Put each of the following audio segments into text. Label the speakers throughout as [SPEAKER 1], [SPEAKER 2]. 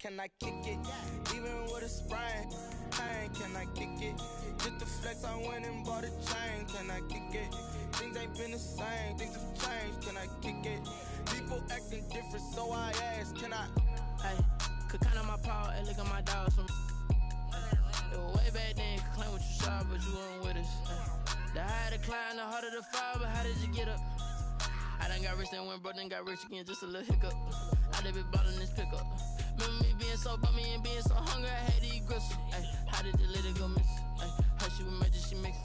[SPEAKER 1] can I kick it? Even with a sprain, pain, can I kick it? Just the flex, I went and bought a chain, can I kick it? Things ain't been the same, things have changed, can I kick it? People acting different, so I ask, can I?
[SPEAKER 2] Hey, could count on my power, and look at my dogs from. It was way back then, could claim what you saw, but you weren't with us. The higher the climb, the harder the fall, but how did you get up? I done got rich and went broke, then got rich again, just a little hiccup. I done been ballin' this pickup. Remember me being so bummy and being so hungry, I had to eat gristle. Ay, how did the little go miss? Ay, how she was magic, she mixed.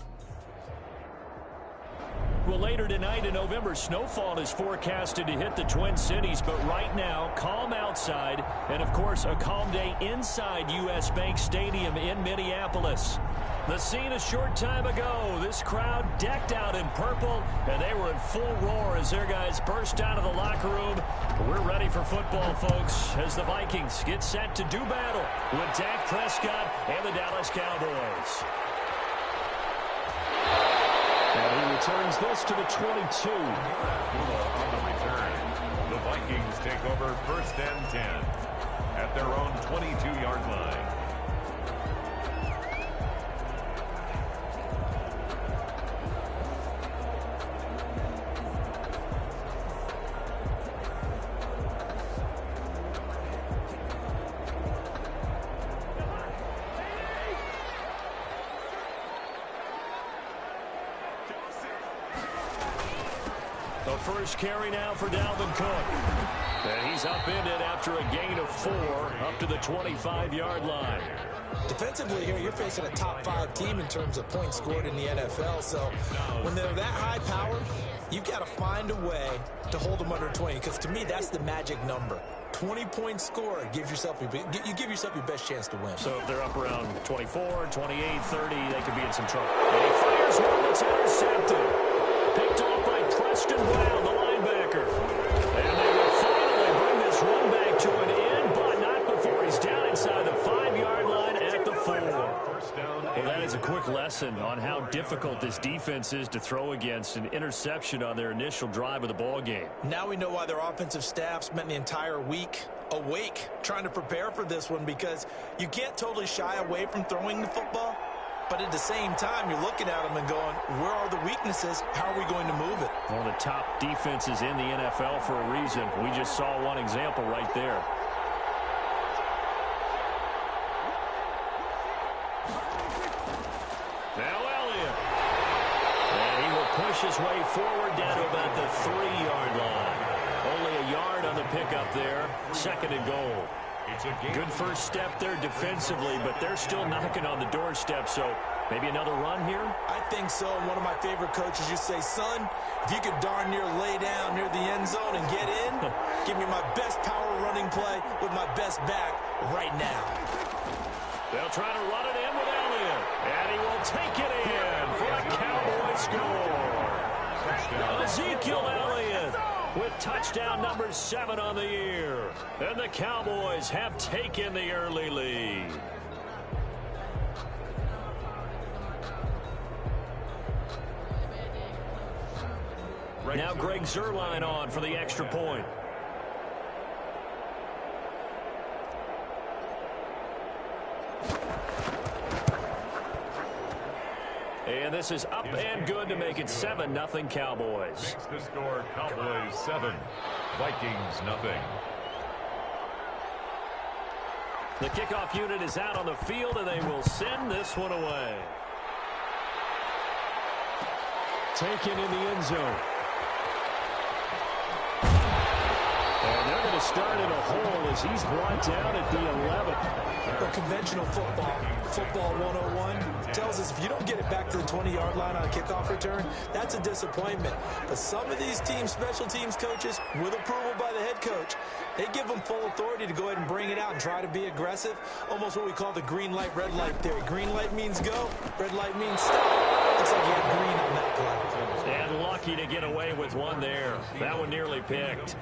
[SPEAKER 3] Well, later tonight in November, snowfall is forecasted to hit the Twin Cities, but right now, calm outside, and of course, a calm day inside U.S. Bank Stadium in Minneapolis. The scene a short time ago, this crowd decked out in purple, and they were in full roar as their guys burst out of the locker room. We're ready for football, folks, as the Vikings get set to do battle with Dak Prescott and the Dallas Cowboys.
[SPEAKER 4] And he returns this to the 22.
[SPEAKER 5] On the return, the Vikings take over 1st and 10 at their own 22-yard line.
[SPEAKER 3] The first carry now for Dalvin Cook. And he's upended after a gain of 4 up to the 25-yard line.
[SPEAKER 6] Defensively here, you're facing a top 5 team in terms of points scored in the NFL. So when they're that high powered, you've got to find a way to hold them under 20. Because to me, that's the magic number. 20-point score gives yourself you give yourself your best chance to win.
[SPEAKER 3] So if they're up around 24, 28, 30, they could be in some trouble. And he fires one that's intercepted. Picked off by Preston Brown, the linebacker. And they will finally bring this run back to an end, but not before he's down inside the 5-yard line at the 4. Well, that is a quick lesson on how difficult this defense is to throw against an interception on their initial drive of the ball game.
[SPEAKER 6] Now we know why their offensive staff spent the entire week awake trying to prepare for this one, because you can't totally shy away from throwing the football. But at the same time, you're looking at them and going, where are the weaknesses? How are we going to move it?
[SPEAKER 3] One of the top defenses in the NFL for a reason. We just saw one example right there. Now Elliott. And he will push his way forward down to about the 3-yard line. Only a yard on the pickup there. 2nd and goal. Good first step there defensively, but they're still knocking on the doorstep, so maybe another run here?
[SPEAKER 6] I think so. One of my favorite coaches used to say, son, if you could darn near lay down near the end zone and get in, give me my best power running play with my best back right now.
[SPEAKER 3] They'll try to run it in with Elliott, and he will take it in for a Cowboy score. Ezekiel Elliott with touchdown number 7 on the year. And the Cowboys have taken the early lead. Now Greg Zuerlein on for the extra point. And this is up and good to make it 7-0 Cowboys.
[SPEAKER 5] Makes the score Cowboys 7, Vikings nothing.
[SPEAKER 3] The kickoff unit is out on the field, and they will send this one away. Taken in the end zone. And they're going to start in a hole as he's brought down at the 11.
[SPEAKER 6] Well, conventional football 101 tells us if you don't get it back to the 20-yard line on a kickoff return, that's a disappointment. But some of these teams, special teams coaches, with approval by the head coach, they give them full authority to go ahead and bring it out and try to be aggressive. Almost what we call the green light, red light theory. Green light means go, red light means stop. Looks like he had green on that play.
[SPEAKER 3] And lucky to get away with one there. That one nearly picked.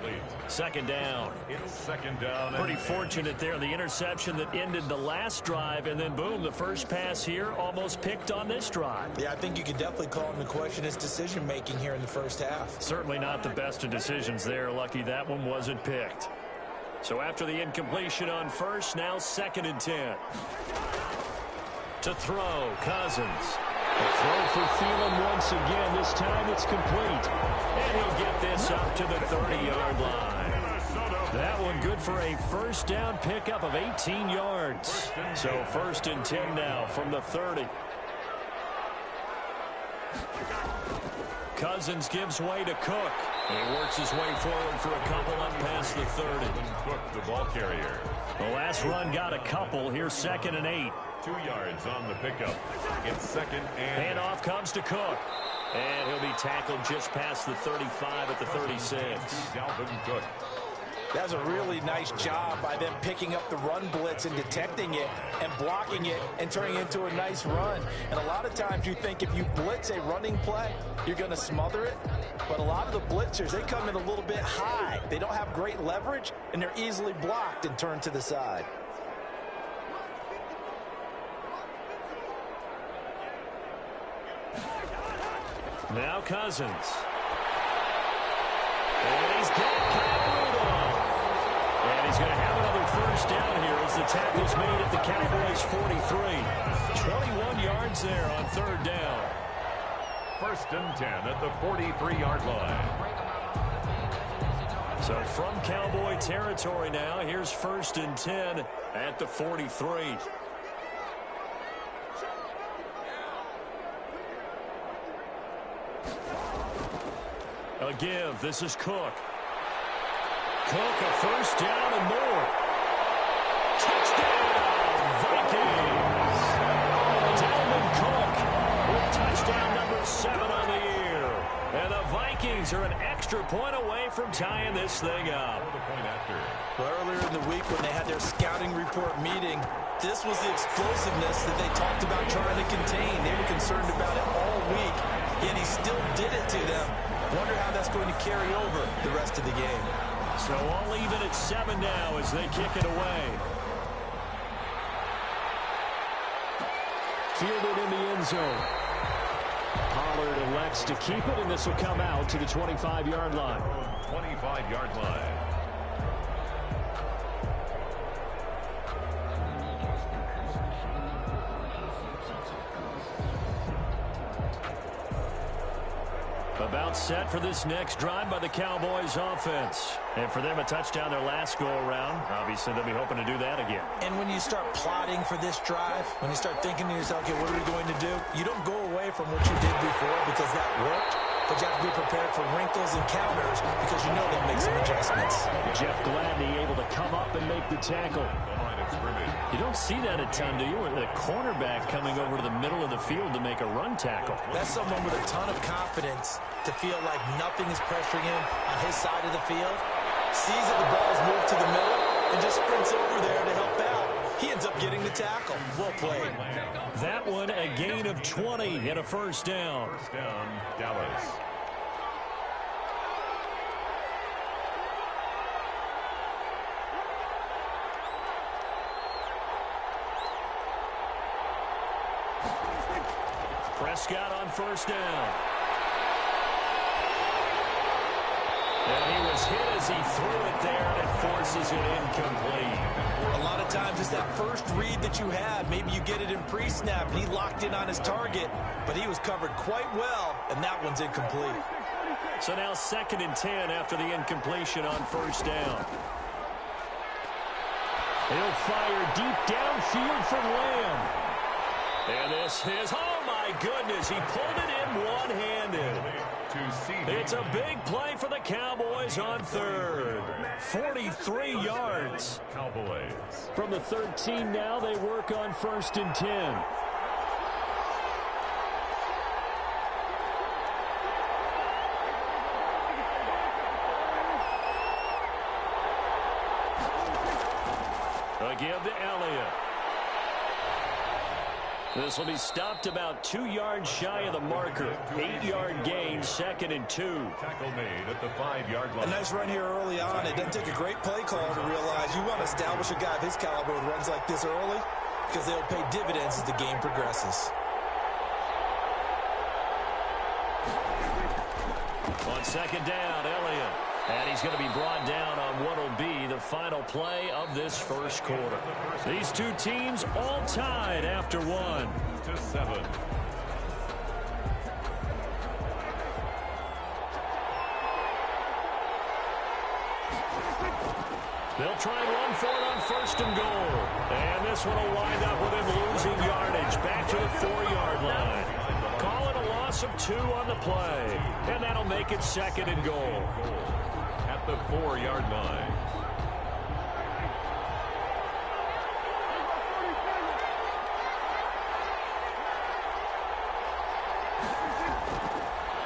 [SPEAKER 3] 2nd down.
[SPEAKER 5] It's 2nd down.
[SPEAKER 3] Pretty fortunate there. The interception that ended the last drive, and then boom, the first pass here almost picked on this drive.
[SPEAKER 6] Yeah, I think you could definitely call into question his decision-making here in the first half.
[SPEAKER 3] Certainly not the best of decisions there. Lucky that one wasn't picked. So after the incompletion on first, now 2nd and 10. To throw, Cousins. A throw for Thielen once again. This time it's complete. And he'll get this up to the 30-yard line. That one good for a first down pickup of 18 yards. So 1st and 10 now from the 30. Cousins gives way to Cook. He works his way forward for a couple up past the 30.
[SPEAKER 5] Cook, the ball carrier.
[SPEAKER 3] The last run got a couple. Here's 2nd and 8.
[SPEAKER 5] 2 yards on the pickup. It's 2nd and...
[SPEAKER 3] Handoff comes to Cook. And he'll be tackled just past the 35 at the 36.
[SPEAKER 5] Dalvin Cook.
[SPEAKER 6] That's a really nice job by them picking up the run blitz and detecting it and blocking it and turning it into a nice run. And a lot of times you think if you blitz a running play, you're going to smother it. But a lot of the blitzers, they come in a little bit high. They don't have great leverage, and they're easily blocked and turned to the side.
[SPEAKER 3] Now Cousins. And he's got Kyle Rudolph. And he's going to have another first down here as the tackle's made at the Cowboys' 43. 21 yards there on 3rd down.
[SPEAKER 5] 1st and 10 at the 43-yard line.
[SPEAKER 3] So from Cowboy territory now, here's 1st and 10 at the 43. A give. This is Cook. Cook, a first down and more. Touchdown, Vikings. Dalvin Cook with touchdown number 7 on the year. And the Vikings are an extra point away from tying this thing up.
[SPEAKER 6] Well, earlier in the week when they had their scouting report meeting, this was the explosiveness that they talked about trying to contain. They were concerned about it all week, yet he still did it to them. Wonder how that's going to carry over the rest of the game.
[SPEAKER 3] So all even at 7 now as they kick it away. Fielded in the end zone. Pollard elects to keep it, and this will come out to the 25-yard line.
[SPEAKER 5] 25-yard line.
[SPEAKER 3] About set for this next drive by the Cowboys offense. And for them, a touchdown their last go-around. Obviously, they'll be hoping to do that again.
[SPEAKER 6] And when you start plotting for this drive, when you start thinking to yourself, okay, what are we going to do? You don't go away from what you did before because that worked. But you have to be prepared for wrinkles and counters because you know they'll make some adjustments.
[SPEAKER 3] Jeff Gladney able to come up and make the tackle. You don't see that a ton, do you? With a cornerback coming over to the middle of the field to make a run tackle.
[SPEAKER 6] That's someone with a ton of confidence to feel like nothing is pressuring him on his side of the field. Sees that the ball's moved to the middle and just sprints over there to help out. He ends up getting the tackle. Well played.
[SPEAKER 3] That one a gain of 20 and a first down.
[SPEAKER 5] First down, Dallas.
[SPEAKER 3] Prescott on first down. And he was hit as he threw it there, and it forces it incomplete.
[SPEAKER 6] A lot of times it's that first read that you have. Maybe you get it in pre-snap, and he locked in on his target, but he was covered quite well, and that one's incomplete.
[SPEAKER 3] So now 2nd and 10 after the incompletion on first down. He'll fire deep downfield for Lamb. And this is, oh my goodness, he pulled it in one-handed. It's a big play for the Cowboys on 3rd. 43 yards.
[SPEAKER 5] Cowboys.
[SPEAKER 3] From the 13 now, they work on 1st and 10. A give to Elliott. This will be stopped about 2 yards shy of the marker. 8-yard gain, 2nd and 2.
[SPEAKER 5] Tackle made at the 5-yard line.
[SPEAKER 6] A nice run here early on. It doesn't take a great play caller to realize you want to establish a guy of his caliber with runs like this early because they'll pay dividends as the game progresses.
[SPEAKER 3] On 2nd down, Elliott. And he's going to be brought down on what will be the final play of this first quarter. These two teams all tied after one.
[SPEAKER 5] 7.
[SPEAKER 3] They'll try and run for it on 1st and goal. And this one will wind up with him losing yardage back to the 4-yard line. Call it a loss of 2 on the play. And that'll make it 2nd and goal.
[SPEAKER 5] At the 4-yard line.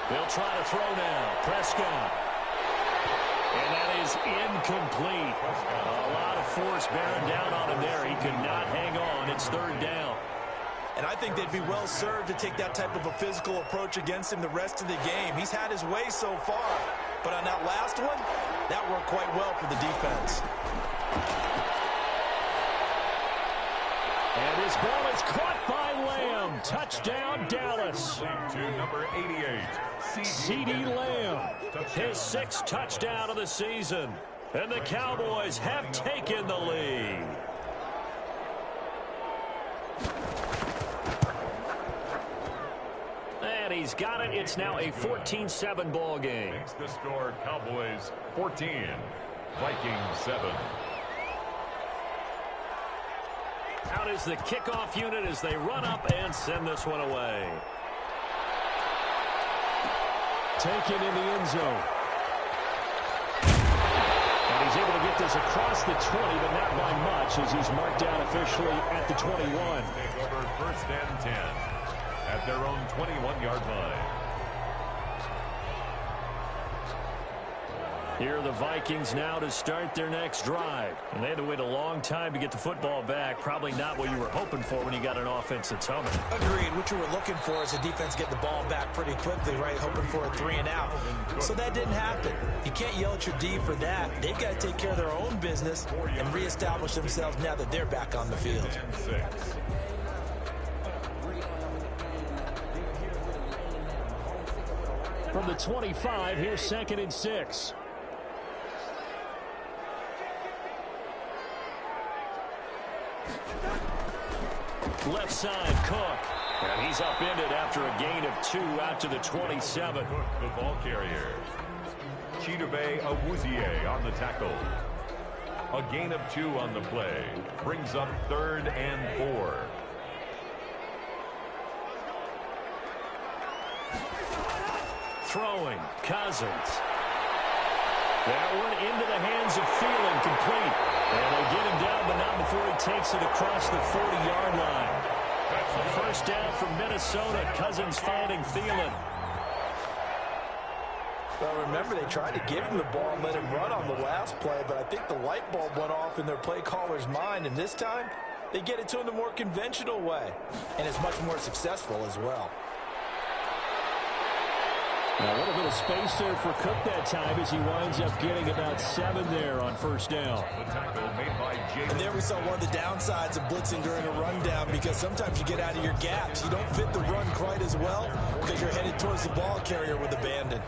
[SPEAKER 3] They'll try to throw now. Prescott. And that is incomplete. A lot of force bearing down on him there. He could not hang on. It's 3rd down.
[SPEAKER 6] And I think they'd be well served to take that type of a physical approach against him the rest of the game. He's had his way so far. But on that last one, that worked quite well for the defense.
[SPEAKER 3] And his ball is caught by Lamb. Touchdown, Dallas.
[SPEAKER 5] To number 88,
[SPEAKER 3] CeeDee Lamb. His 6th touchdown of the season. And the Cowboys have taken the lead. And he's got it. It's now a 14-7 ball game.
[SPEAKER 5] Makes the score Cowboys 14, Vikings 7.
[SPEAKER 3] Out is the kickoff unit as they run up and send this one away. Taken in the end zone. And he's able to get this across the 20, but not by much as he's marked down officially at the 21.
[SPEAKER 5] Take over 1st and 10 at their own 21-yard line.
[SPEAKER 3] Here are the Vikings now to start their next drive. And they had to wait a long time to get the football back. Probably not what you were hoping for when you got an offense that's humming.
[SPEAKER 6] Agreed. What you were looking for is the defense get the ball back pretty quickly, right? Hoping for a 3 and out. So that didn't happen. You can't yell at your D for that. They've got to take care of their own business and reestablish themselves now that they're back on the field.
[SPEAKER 3] From the 25, here's 2nd and 6. Left side, Cook. And he's upended after a gain of 2 out to the 27.
[SPEAKER 5] Cook, the ball carrier. Chidobe Awuzie on the tackle. A gain of 2 on the play. Brings up 3rd and 4.
[SPEAKER 3] Throwing, Cousins. That one into the hands of Thielen, complete. And they get him down, but not before he takes it across the 40-yard line. First down from Minnesota. Cousins finding Thielen.
[SPEAKER 6] Well, remember, they tried to give him the ball and let him run on the last play, but I think the light bulb went off in their play caller's mind, and this time they get it to him the more conventional way, and it's much more successful as well.
[SPEAKER 3] Now, a little bit of space there for Cook that time as he winds up getting about 7 there on 1st down.
[SPEAKER 6] And there we saw one of the downsides of blitzing during a rundown, because sometimes you get out of your gaps. You don't fit the run quite as well because you're headed towards the ball carrier with abandon.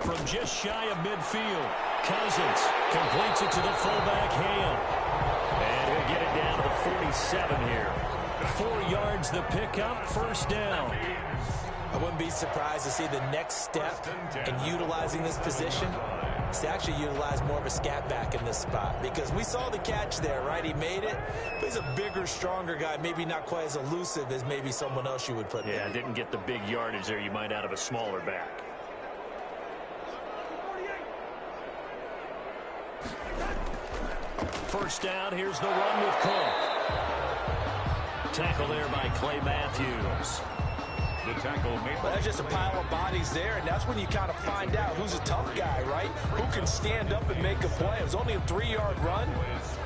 [SPEAKER 3] From just shy of midfield, Cousins completes it to the fullback, Ham. And he'll get it down to the 47 here. 4 yards the pickup, 1st down.
[SPEAKER 6] I wouldn't be surprised to see the next step in utilizing this position is to actually utilize more of a scat back in this spot, because we saw the catch there, right? He made it, but he's a bigger, stronger guy, maybe not quite as elusive as maybe someone else you would put there.
[SPEAKER 3] Yeah, didn't get the big yardage there you might out of a smaller back. First down, here's the run with Cook. Tackle there by Clay Matthews.
[SPEAKER 5] The tackle made by...
[SPEAKER 6] That's just a pile of bodies there, and that's when you kind of find out who's a tough guy, right? Who can stand up and make a play. It was only a 3-yard run,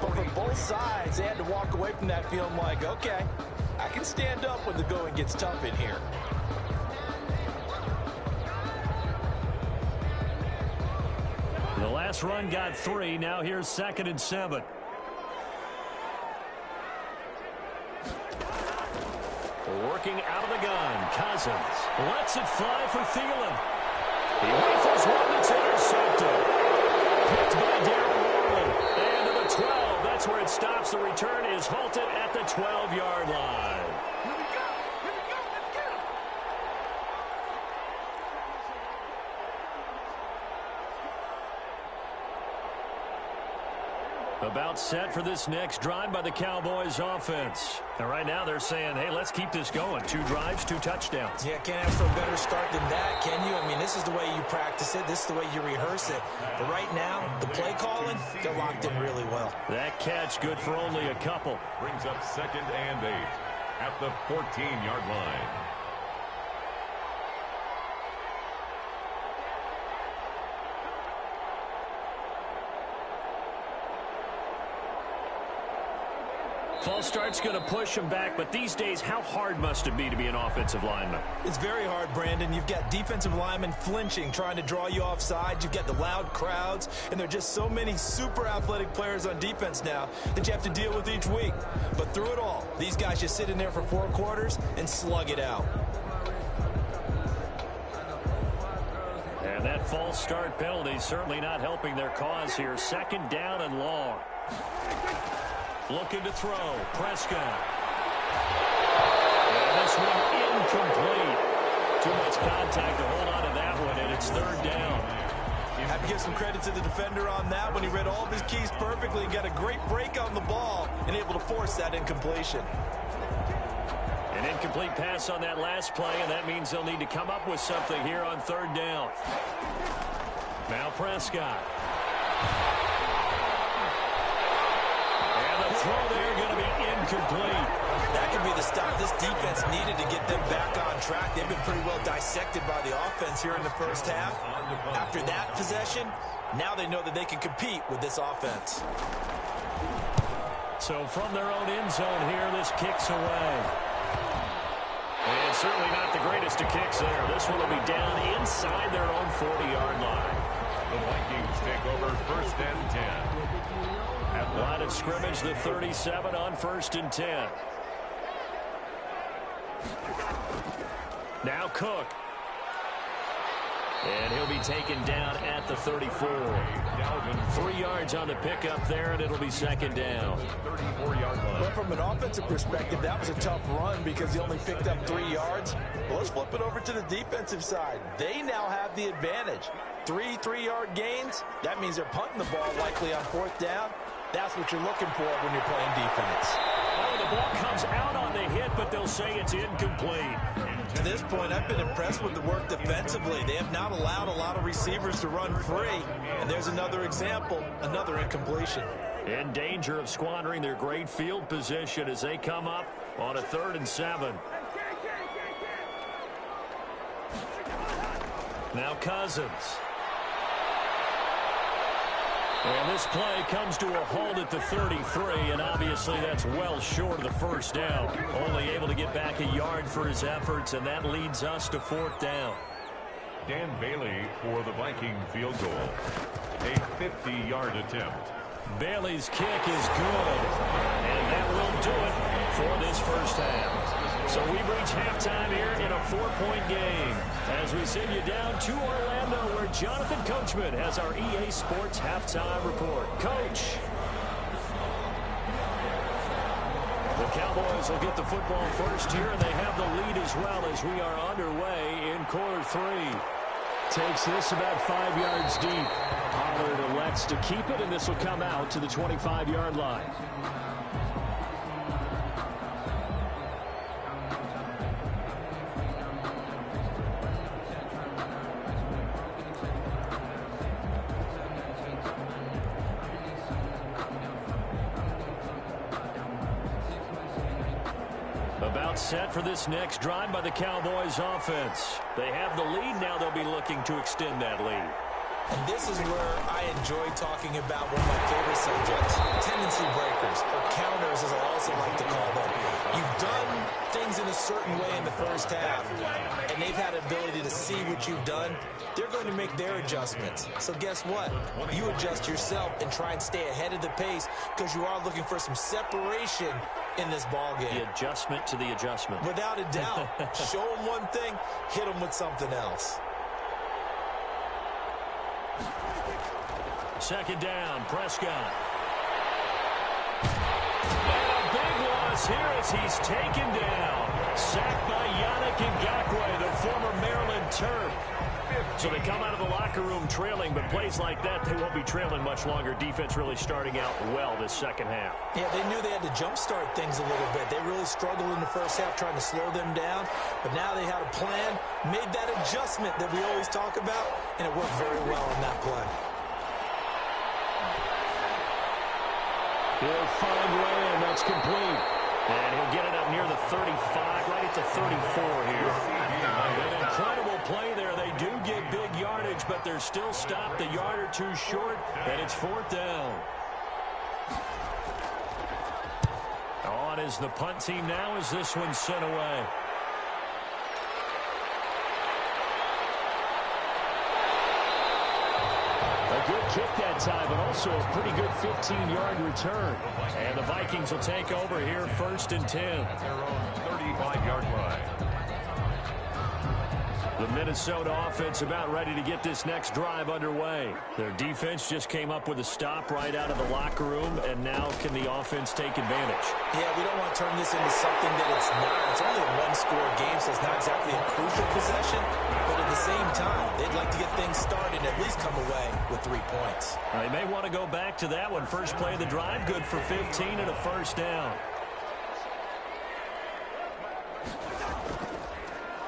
[SPEAKER 6] but for both sides, they had to walk away from that feeling like, okay, I can stand up when the going gets tough in here.
[SPEAKER 3] The last run got 3. Now here's 2nd and 7. working out of the gun. Cousins lets it fly for Thielen. He rifles one that's intercepted. Picked by Darren Warren. And to the 12. That's where it stops. The return is halted at the 12-yard line. About set for this next drive by the Cowboys offense. And right now they're saying, hey, let's keep this going. 2 drives, 2 touchdowns.
[SPEAKER 6] Yeah, can't ask for a better start than that, can you? I mean, this is the way you practice it. This is the way you rehearse it. But right now, the play calling, they're locked in really well.
[SPEAKER 3] That catch good for only a couple.
[SPEAKER 5] Brings up 2nd and 8 at the 14-yard line.
[SPEAKER 3] False start's going to push him back, but these days, how hard must it be to be an offensive lineman?
[SPEAKER 6] It's very hard, Brandon. You've got defensive linemen flinching, trying to draw you offside. You've got the loud crowds, and there are just so many super athletic players on defense now that you have to deal with each week. But through it all, these guys just sit in there for 4 quarters and slug it out.
[SPEAKER 3] And that false start penalty certainly not helping their cause here. 2nd down and long. Looking to throw. Prescott. And this one incomplete. Too much contact to hold on to that one, and it's 3rd down.
[SPEAKER 6] I have to give some credit to the defender on that when he read all of his keys perfectly and got a great break on the ball and able to force that incompletion.
[SPEAKER 3] An incomplete pass on that last play, and that means they'll need to come up with something here on 3rd down. Now Prescott. Throw there going to be incomplete.
[SPEAKER 6] That could be the stop this defense needed to get them back on track. They've been pretty well dissected by the offense here in the first half. After that possession, now they know that they can compete with this offense.
[SPEAKER 3] So from their own end zone here, this kicks away. And certainly not the greatest of kicks there. This one will be down inside their own 40-yard line.
[SPEAKER 5] The Vikings take over 1st and 10.
[SPEAKER 3] Line of scrimmage, the 37 on 1st and 10. Now Cook. And he'll be taken down at the 34. 3 yards on the pickup there, and it'll be 2nd down.
[SPEAKER 5] 34-yard line.
[SPEAKER 6] Well, from an offensive perspective, that was a tough run because he only picked up 3 yards. Well, let's flip it over to the defensive side. They now have the advantage. 3 3-yard gains. That means they're punting the ball likely on 4th down. That's what you're looking for when you're playing defense.
[SPEAKER 3] Oh, the ball comes out on the hit, but they'll say it's incomplete.
[SPEAKER 6] To this point, I've been impressed with the work defensively. They have not allowed a lot of receivers to run free. And there's another example, another incompletion.
[SPEAKER 3] In danger of squandering their great field position as they come up on a 3rd and 7. Now Cousins. And this play comes to a halt at the 33, and obviously that's well short of the 1st down. Only able to get back a yard for his efforts, and that leads us to 4th down.
[SPEAKER 5] Dan Bailey for the Viking field goal. A 50-yard attempt.
[SPEAKER 3] Bailey's kick is good, and that will do it for this first half. So we reach halftime here in a 4-point game as we send you down to Orlando where Jonathan Coachman has our EA Sports halftime report. Coach. The Cowboys will get the football first here, and they have the lead as well as we are underway in quarter 3. Takes this about 5 yards deep. Pollard elects to keep it, and this will come out to the 25-yard line. About set for this next drive by the Cowboys offense. They have the lead now. They'll be looking to extend that lead.
[SPEAKER 6] And this is where I enjoy talking about one of my favorite subjects, tendency breakers, or counters as I also like to call them. You've done things in a certain way in the first half, and they've had the ability to see what you've done. They're going to make their adjustments. So guess what? You adjust yourself and try and stay ahead of the pace because you are looking for some separation in this ball game.
[SPEAKER 3] The adjustment to the adjustment.
[SPEAKER 6] Without a doubt. Show them one thing, hit them with something else.
[SPEAKER 3] Second down, Prescott. And a big loss here as he's taken down. Sacked by Yannick Ngakoue, the former Maryland Terp. So they come out of the locker room trailing, but plays like that, they won't be trailing much longer. Defense really starting out well this second half.
[SPEAKER 6] Yeah, they knew they had to jumpstart things a little bit. They really struggled in the first half trying to slow them down, but now they had a plan, made that adjustment that we always talk about, and it worked very well on that play.
[SPEAKER 3] He'll find Rand. That's complete. And he'll get it up near the 35, right at the 34 here. An incredible play there. They do get big yardage, but they're still stopped a yard or two short, and it's fourth down. On is the punt team now as this one's sent away. A good kick that time, but also a pretty good 15-yard return. And the Vikings will take over here, 1st and 10.
[SPEAKER 5] Their own 35-yard line.
[SPEAKER 3] The Minnesota offense about ready to get this next drive underway. Their defense just came up with a stop right out of the locker room, and now can the offense take advantage?
[SPEAKER 6] Yeah, we don't want to turn this into something that it's not. It's only a one-score game, so it's not exactly a crucial possession. But at the same time, they'd like to get things started and at least come away with 3 points.
[SPEAKER 3] They may want to go back to that one. First play of the drive, good for 15 and a first down.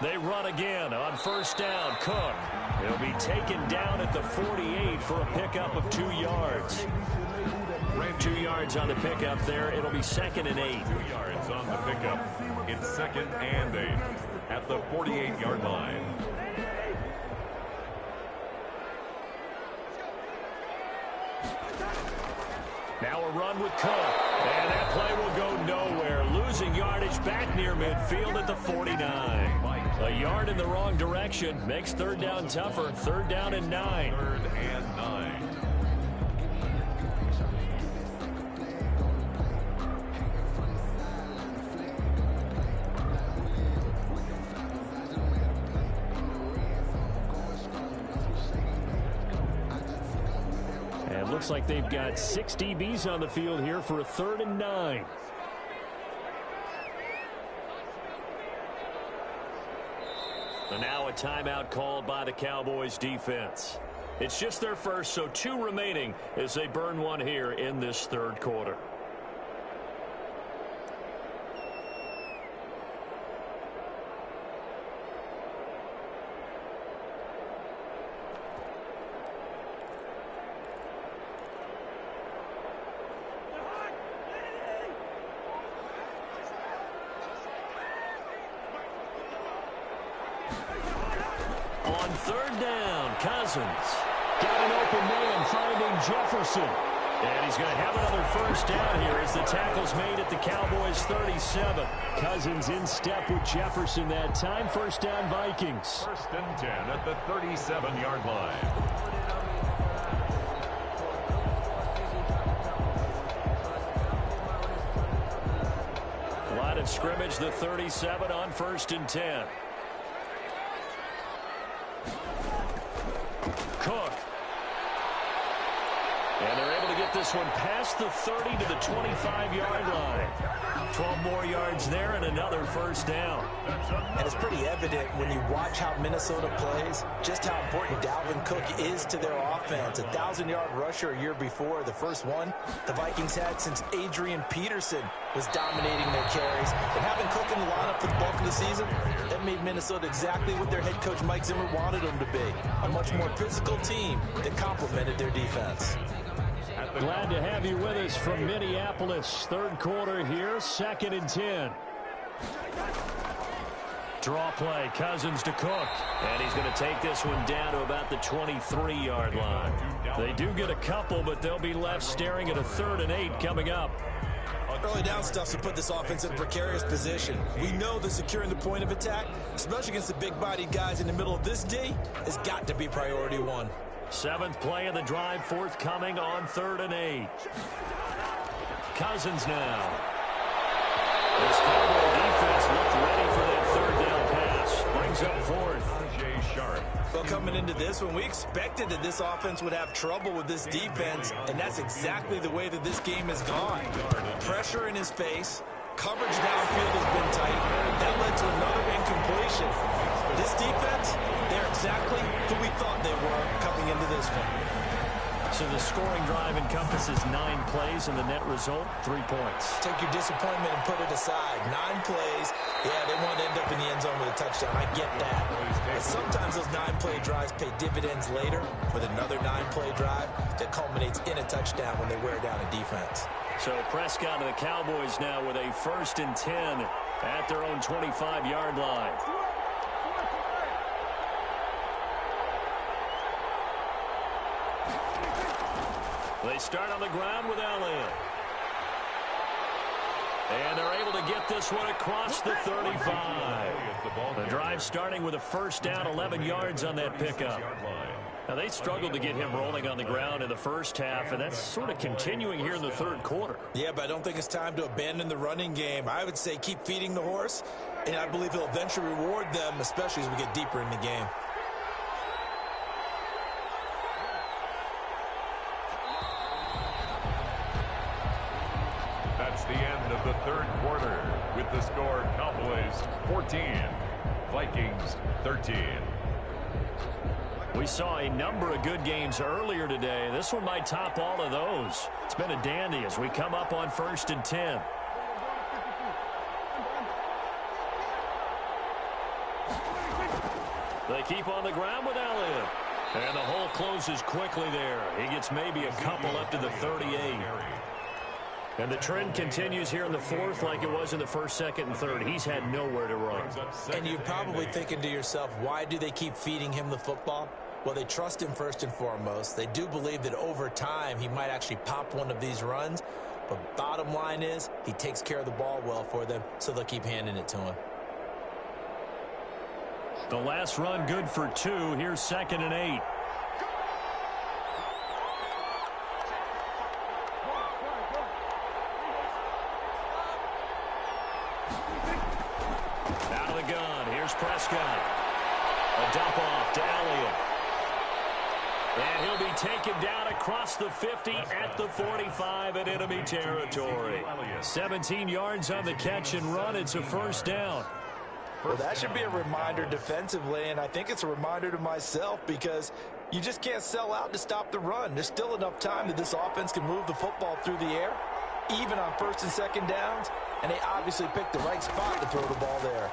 [SPEAKER 3] They run again on first down. Cook. He'll be taken down at the 48 for a pickup of 2 yards. 2 yards on the pickup there. It'll be 2nd and 8.
[SPEAKER 5] 2 yards on the pickup. It's 2nd and 8 at the 48-yard line.
[SPEAKER 3] Now a run with Cook. And that play will go nowhere. Losing yardage back near midfield at the 49. A yard in the wrong direction makes third down tougher. 3rd down and 9.
[SPEAKER 5] 3rd and 9.
[SPEAKER 3] And looks like they've got 6 DBs on the field here for a 3rd and 9. And now a timeout called by the Cowboys defense. It's just their first, so 2 remaining as they burn one here in this 3rd quarter. On 3rd down, Cousins. Got an open man finding Jefferson. And he's going to have another first down here as the tackle's made at the Cowboys' 37. Cousins in step with Jefferson that time. First down, Vikings.
[SPEAKER 5] 1st and 10 at the 37-yard line.
[SPEAKER 3] Line of scrimmage, the 37 on 1st and 10. Cook. And they're able to get this one past the 30 to the 25-yard line. 12 more yards there and another first down.
[SPEAKER 6] And it's pretty evident when you watch how Minnesota plays, just how important Dalvin Cook is to their offense. A 1,000-yard rusher a year before, the first one the Vikings had since Adrian Peterson was dominating their carries. And having Cook in the lineup for the bulk of the season, that made Minnesota exactly what their head coach Mike Zimmer wanted them to be. A much more physical team that complemented their defense.
[SPEAKER 3] Glad to have you with us from Minneapolis. 3rd quarter here, 2nd and 10. Draw play, Cousins to Cook. And he's going to take this one down to about the 23-yard line. They do get a couple, but they'll be left staring at a 3rd and 8 coming up.
[SPEAKER 6] Early down stuff to put this offense in a precarious position. We know that securing the point of attack, especially against the big-bodied guys in the middle of this D, has got to be priority 1.
[SPEAKER 3] 7th play of the drive forthcoming on 3rd and 8. Cousins now. This Cowboy defense looked ready for that third down pass. Brings up fourth.
[SPEAKER 6] Well, coming into this one, we expected that this offense would have trouble with this defense, and that's exactly the way that this game has gone. Pressure in his face, coverage downfield has been tight. That led to another incompletion. This defense, they're exactly who we thought they were coming into this one.
[SPEAKER 3] So the scoring drive encompasses 9 plays, and the net result, 3 points.
[SPEAKER 6] Take your disappointment and put it aside. 9 plays. Yeah, they want to end up in the end zone with a touchdown. I get that. But sometimes those 9-play drives pay dividends later with another 9-play drive that culminates in a touchdown when they wear down a defense.
[SPEAKER 3] So Prescott and the Cowboys now with a 1st and 10 at their own 25-yard line. They start on the ground with Elliott. And they're able to get this one across the 35. The drive starting with a 1st down, 11 yards on that pickup. Now, they struggled to get him rolling on the ground in the first half, and that's sort of continuing here in the third quarter.
[SPEAKER 6] Yeah, but I don't think it's time to abandon the running game. I would say keep feeding the horse, and I believe he'll eventually reward them, especially as we get deeper in the game.
[SPEAKER 5] That's the end of the third quarter with the score Cowboys 14, Vikings 13.
[SPEAKER 3] We saw a number of good games earlier today. This one might top all of those. It's been a dandy as we come up on 1st and 10. They keep on the ground with Elliott. And the hole closes quickly there. He gets maybe a couple up to the 38. And the trend continues here in the fourth like it was in the 1st, 2nd, and 3rd. He's had nowhere to run.
[SPEAKER 6] And you're probably thinking to yourself, why do they keep feeding him the football? Well, they trust him first and foremost. They do believe that over time he might actually pop one of these runs. But bottom line is he takes care of the ball well for them, so they'll keep handing it to him.
[SPEAKER 3] The last run good for 2. Here's 2nd and 8. Out of the gun. Here's Prescott. A dump off to Elliott. And he'll be taken down across the 50 at the 45 in enemy territory. 17 yards on the catch and run. It's a 1st down.
[SPEAKER 6] Well, that should be a reminder defensively, and I think it's a reminder to myself because you just can't sell out to stop the run. There's still enough time that this offense can move the football through the air, even on 1st and 2nd downs, and they obviously picked the right spot to throw the ball there.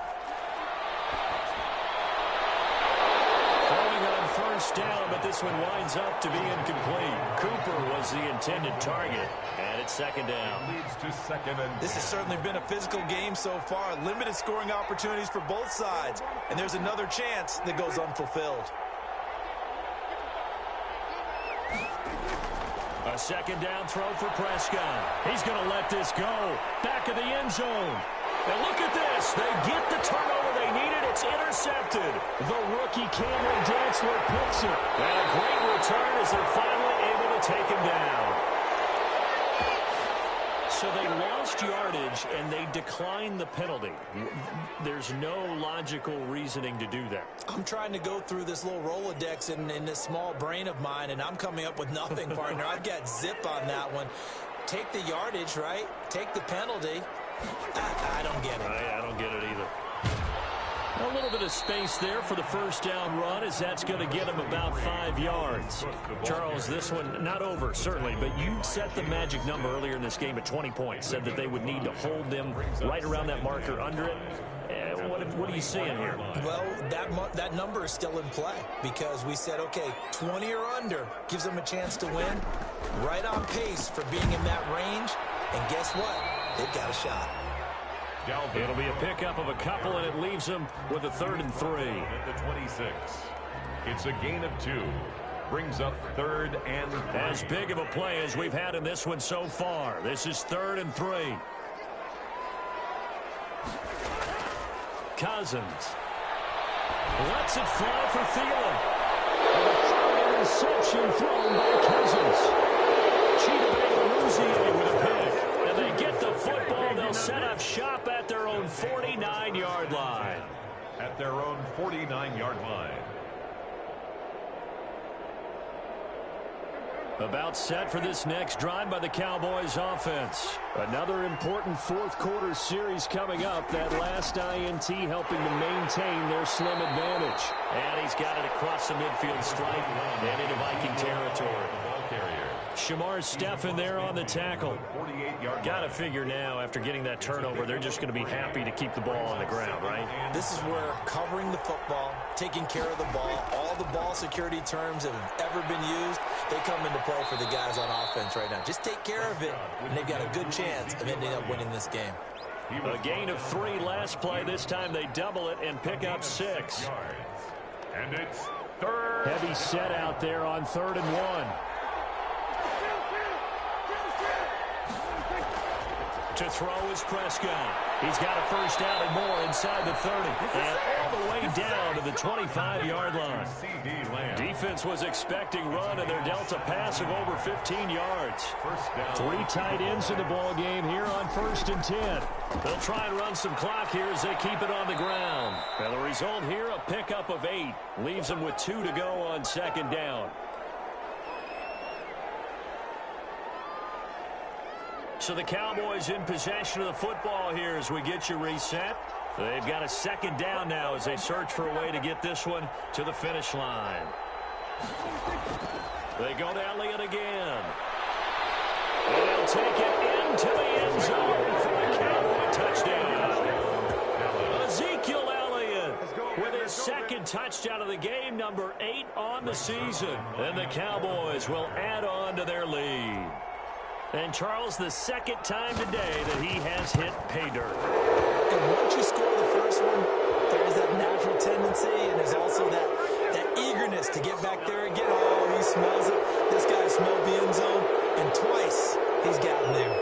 [SPEAKER 3] Throwing on 1st down, but this one winds up to be incomplete. Cooper was the intended target, and it's 2nd down.
[SPEAKER 5] Leads to 2nd and 10.
[SPEAKER 6] This has certainly been a physical game so far. Limited scoring opportunities for both sides, and there's another chance that goes unfulfilled.
[SPEAKER 3] A 2nd down throw for Prescott. He's going to let this go. Back of the end zone. And look at this. They get the turnover they needed. It's intercepted. The rookie Cameron Dantzler picks it. And a great return as they're finally able to take him down. So they lost yardage and they declined the penalty. There's no logical reasoning to do that.
[SPEAKER 6] I'm trying to go through this little Rolodex in this small brain of mine, and I'm coming up with nothing, partner. I've got zip on that one. Take the yardage, right? Take the penalty. I don't get it.
[SPEAKER 3] I don't get it either. A little bit of space there for the 1st down run as that's going to get him about 5 yards. Charles, this one not over, certainly, but you set the magic number earlier in this game at 20 points, said that they would need to hold them right around that marker under it. What are you seeing here?
[SPEAKER 6] Well, that number is still in play because we said, okay, 20 or under gives them a chance to win. Right on pace for being in that range, and guess what? They've got a shot.
[SPEAKER 3] It'll be a pickup of a couple, and it leaves them with a 3rd and 3.
[SPEAKER 5] At the 26. It's a gain of 2. Brings up 3rd and 3.
[SPEAKER 3] As big of a play as we've had in this one so far. This is 3rd and 3. Cousins lets it fly for Thielen. An interception thrown by Cousins. Chidobe with a pick. And they get the football. They'll set up shop at 49-yard line.
[SPEAKER 5] At their own 49-yard line.
[SPEAKER 3] About set for this next drive by the Cowboys offense. Another important fourth-quarter series coming up. That last INT helping to maintain their slim advantage. And he's got it across the midfield stripe and into Viking territory. Shamar Stephen there on the tackle. Got to figure now, after getting that turnover, they're just going to be happy to keep the ball on the ground, right?
[SPEAKER 6] This is where covering the football, taking care of the ball, all the ball security terms that have ever been used, they come into play for the guys on offense right now. Just take care of it, and they've got a good chance of ending up winning this game.
[SPEAKER 3] A gain of 3 last play. This time they double it and pick up 6.
[SPEAKER 5] And it's third.
[SPEAKER 3] Heavy set out there on 3rd and 1. To throw is Prescott. He's got a first down and more inside the 30. And all the way down to the 25-yard line. Defense was expecting run, and they're dealt a pass of over 15 yards. 3 tight ends in the ball game here on 1st and 10. They'll try and run some clock here as they keep it on the ground. And the result here, a pickup of 8. Leaves them with 2 to go on 2nd down. So the Cowboys in possession of the football here as we get you reset. They've got a 2nd down now as they search for a way to get this one to the finish line. They go to Elliott again. And they'll take it into the end zone for a Cowboy touchdown. Ezekiel Elliott with his 2nd touchdown of the game, number 8 on the season. And the Cowboys will add on to their lead. And Charles, the 2nd time today that he has hit pay dirt.
[SPEAKER 6] And once you score the first one, there's that natural tendency, and there's also that eagerness to get back there again. Oh, he smells it. This guy smelled the end zone, and twice he's gotten there.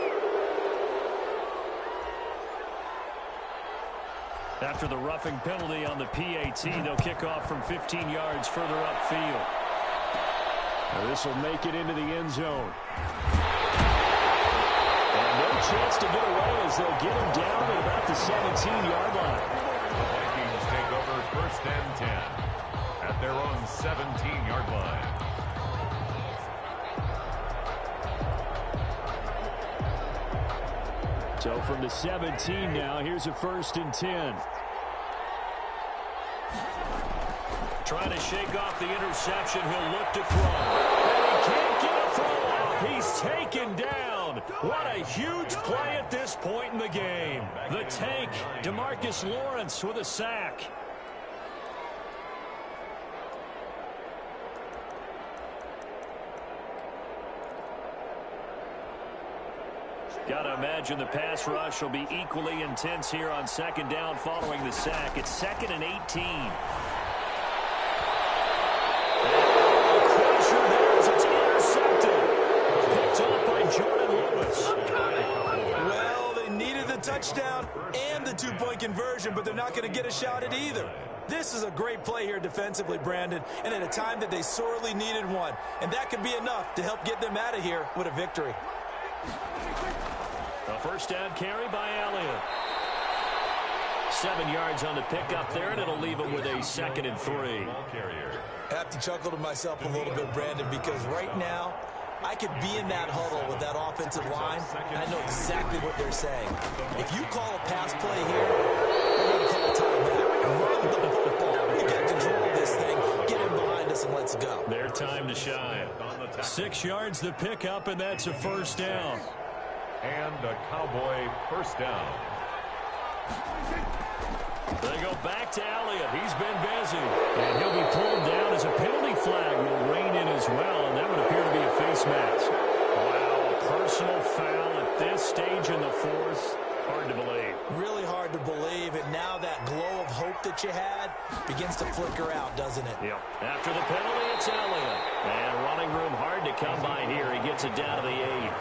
[SPEAKER 3] After the roughing penalty on the PAT, they'll kick off from 15 yards further upfield. This will make it into the end zone. No chance to get away as they'll get him down at about the 17-yard line.
[SPEAKER 5] The Vikings take over 1st and 10 at their own 17-yard line.
[SPEAKER 3] So from the 17 now, here's a 1st and 10. Trying to shake off the interception. He'll look to throw. And he can't get a throw off. He's taken down. What a huge play at this point in the game. The tank, DeMarcus Lawrence with a sack. Got to imagine the pass rush will be equally intense here on 2nd down following the sack. It's 2nd and 18.
[SPEAKER 6] Well, they needed the touchdown and the 2-point conversion, but they're not going to get a shot at either. This is a great play here defensively, Brandon, and at a time that they sorely needed one. And that could be enough to help get them out of here with a victory.
[SPEAKER 3] A first down carry by Elliott. 7 yards on the pickup there, and it'll leave him with a 2nd and 3.
[SPEAKER 6] I have to chuckle to myself a little bit, Brandon, because right now, I could be in that huddle with that offensive line, and I know exactly what they're saying. If you call a pass play here, we're going to call a timeout. Run the football. We got control of this thing. Get him behind us and let's go.
[SPEAKER 3] Their time to shine. 6 yards the pickup, and that's a 1st down.
[SPEAKER 5] And a Cowboy 1st down.
[SPEAKER 3] They go back to Elliott. He's been busy. And he'll be pulled down as a penalty flag will rein in as well, and that would appear to be a face mask. Wow, a personal foul at this stage in the 4th. Hard to believe.
[SPEAKER 6] Really hard to believe, and now that glow of hope that you had begins to flicker out, doesn't it?
[SPEAKER 3] Yep. After the penalty, it's Elliott. And running room hard to come by here. He gets it down to the 8.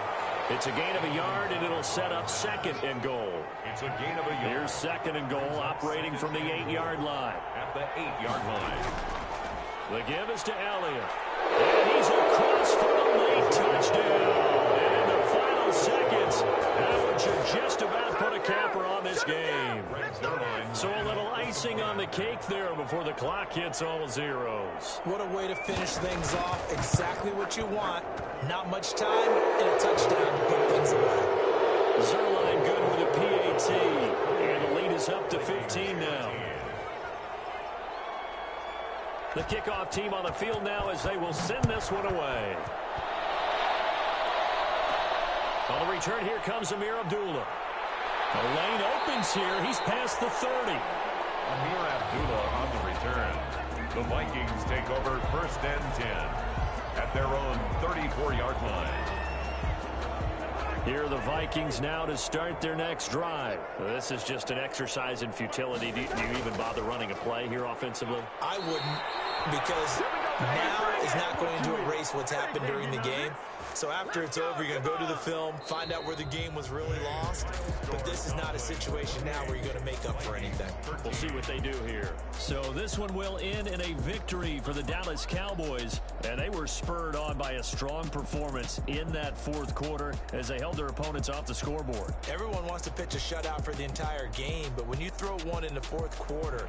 [SPEAKER 3] It's a gain of a yard, and it'll set up 2nd and goal.
[SPEAKER 5] It's a gain of a yard.
[SPEAKER 3] Here's 2nd and goal, operating from the 8-yard line.
[SPEAKER 5] At the 8-yard line.
[SPEAKER 3] The give is to Elliott. And he's across for a late touchdown. And in the final seconds, That one should just about put a capper on this game. So a little icing on the cake there before the clock hits all zeros.
[SPEAKER 6] What a way to finish things off. Exactly what you want. Not much time and a touchdown to put things away.
[SPEAKER 3] Zerline good with a PAT. And the lead is up to 15 now. The kickoff team on the field now as they will send this one away. On the return, here comes Amir Abdullah. The lane opens here. He's past the 30.
[SPEAKER 5] Amir Abdullah on the return. The Vikings take over 1st and 10 at their own 34-yard line.
[SPEAKER 3] Here are the Vikings now to start their next drive. This is just an exercise in futility. Do you even bother running a play here offensively?
[SPEAKER 6] I wouldn't, because now is not going to erase what's happened during the game. So after it's over, you're going to go to the film, find out where the game was really lost. But this is not a situation now where you're going to make up for anything.
[SPEAKER 3] We'll see what they do here. So this one will end in a victory for the Dallas Cowboys. And they were spurred on by a strong performance in that fourth quarter as they held their opponents off the scoreboard.
[SPEAKER 6] Everyone wants to pitch a shutout for the entire game, but when you throw one in the fourth quarter,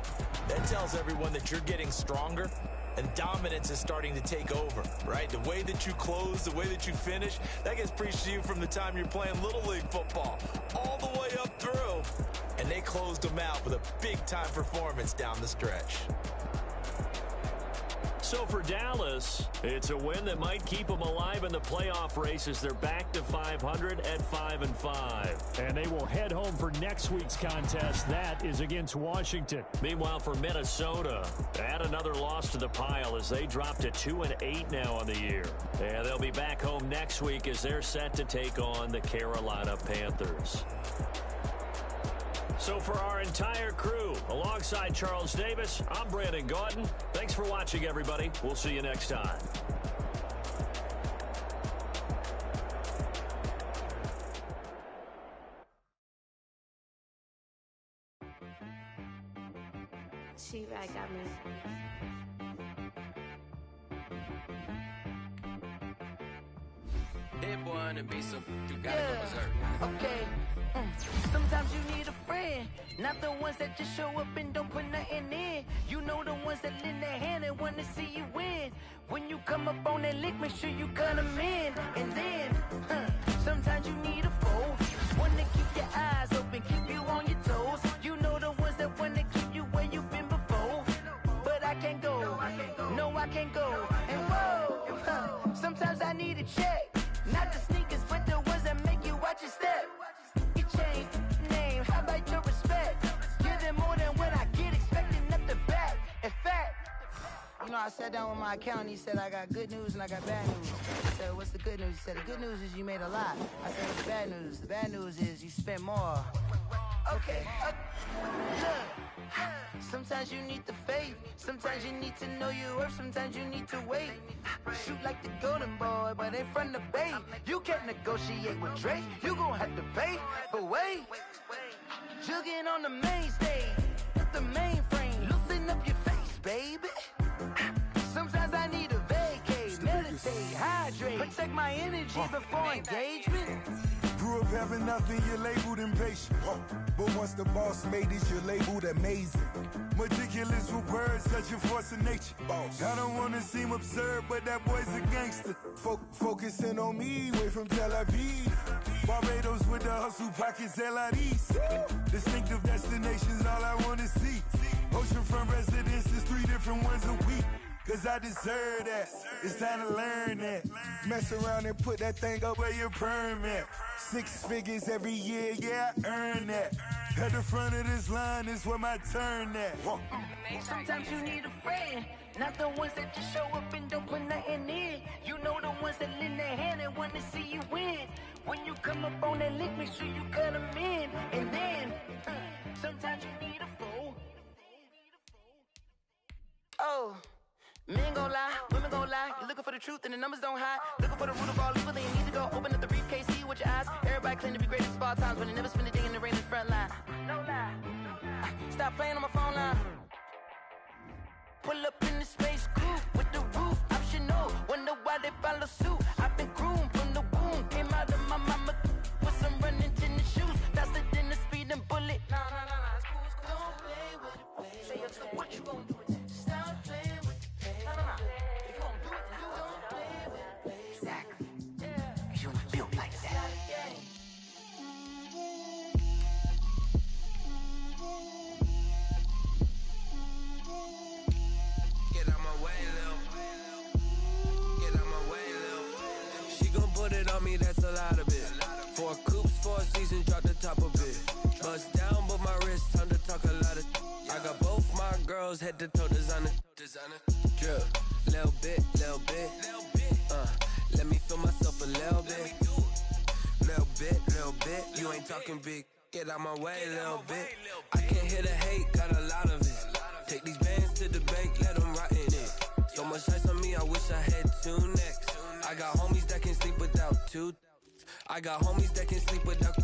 [SPEAKER 6] that tells everyone that you're getting stronger. And dominance is starting to take over, right? The way that you close, the way that you finish, that gets preached to you from the time you're playing Little League football all the way up through. And they closed them out with a big-time performance down the stretch.
[SPEAKER 3] So for Dallas, it's a win that might keep them alive in the playoff race as they're back to 500 at 5-5.
[SPEAKER 4] And they will head home for next week's contest. That is against Washington.
[SPEAKER 3] Meanwhile, for Minnesota, add another loss to the pile as they drop to 2-8 now on the year. And they'll be back home next week as they're set to take on the Carolina Panthers. So for our entire crew, alongside Charles Davis, I'm Brandon Gaudin. Thanks for watching, everybody. We'll see you next time.
[SPEAKER 7] She-Rag got me.
[SPEAKER 2] Hit boy on the beat, so you gotta go berserk.
[SPEAKER 8] Okay. Sometimes you need a friend, not the ones that just show up and don't put nothing in. You know the ones that lend their hand and want to see you win. When you come up on that lick, make sure you cut them in. And then, sometimes you need a foe, one to keep your eyes open, keep you on your toes. You know the ones that want to keep you where you've been before. But I can't go, no I can't go. And whoa, sometimes I need a check, not the sneakers but the ones that make you watch your step. Change name, how about your respect? Give them more than what I get, expecting nothing back. In fact, you know, I sat down with my accountant. He said, I got good news and I got bad news. I said, what's the good news? He said, the good news is you made a lot. I said, what's the bad news? The bad news is you spent more. Okay, look, sometimes you need the faith. Sometimes you need to know your worth. Sometimes you need to wait. Shoot like the golden boy, but in front of the bay. You can't negotiate with Drake. You gon' have to pay. But wait, jugging on the main stage, the mainframe. Loosen up your face, baby. Sometimes I need a vacate, meditate, hydrate, protect my energy before engagement.
[SPEAKER 9] Grew up having nothing, you're labeled impatient. But once the boss made it, you're labeled amazing. Meticulous with words, such a force of nature. I don't want to seem absurd, but that boy's a gangster. Focusing on me, way from Tel Aviv. Barbados with the hustle pockets, LIDs. Distinctive destinations, all I want to see. Oceanfront residences, 3 different ones a week. Cause I deserve that, it's time to learn that. Mess around and put that thing up where your permit. 6 figures every year, yeah, I earn that. At the front of this line is where my turn at.
[SPEAKER 8] Sometimes you need a friend, not the ones that just show up and don't put nothing in. You know the ones that lend their hand and want to see you win. When you come up on that lick, make sure you cut them in. And then, sometimes you need a foe. Oh. Men gon' lie, women gon' lie. You're looking for the truth and the numbers don't hide. Looking for the root of all evil, then you need to go open up the briefcase, see with your eyes. Everybody claim to be great at all times, but they never spend a day in the rain in the front line. No lie. Stop playing on my phone line. Pull up in the space coupe with the roof optional. Wonder why they follow suit. I've been groomed from the womb. Came out of my mama with some
[SPEAKER 10] was head to toe designer. Drip, little bit. Let me feel myself a little bit. Little bit. You ain't talking big. Get out my way a little bit. I can't hear the hate, got a lot of it. Take these bands to the bank, let them rot in it. So much ice on me, I wish I had 2 necks. I got homies that can sleep without 2. I got homies that can sleep without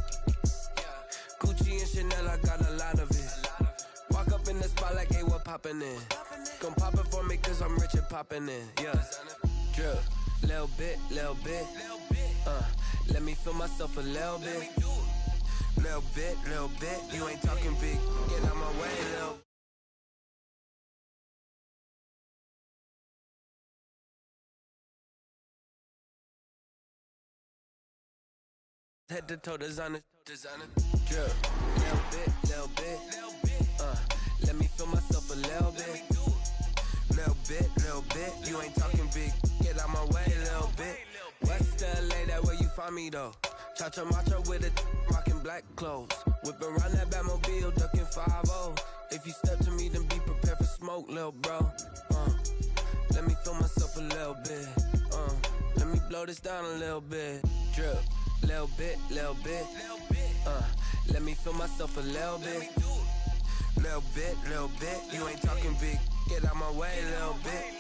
[SPEAKER 10] Gucci and Chanel, I got a lot of it. Walk up in the spot like, hey, what poppin' in? Gon' pop it for me cause I'm rich and poppin' in. Yeah, drip, little bit. Let me feel myself a little bit. Little bit. You ain't talking big. Get out my way, little. Head to toe designer. Drip, little bit. Let me feel myself a little bit. Little bit. You ain't talking big. Get out my way, little bit. West LA, that where you find me though. Cha-cha macha with it, rockin' black clothes. Whippin' around that Batmobile, duckin' 5-0. If you step to me, then be prepared for smoke, lil' bro. Let me feel myself a little bit. Let me blow this down a little bit. Drip, little bit. Let me feel myself a little bit. Little bit. You ain't talking big. Get out my way, little bit.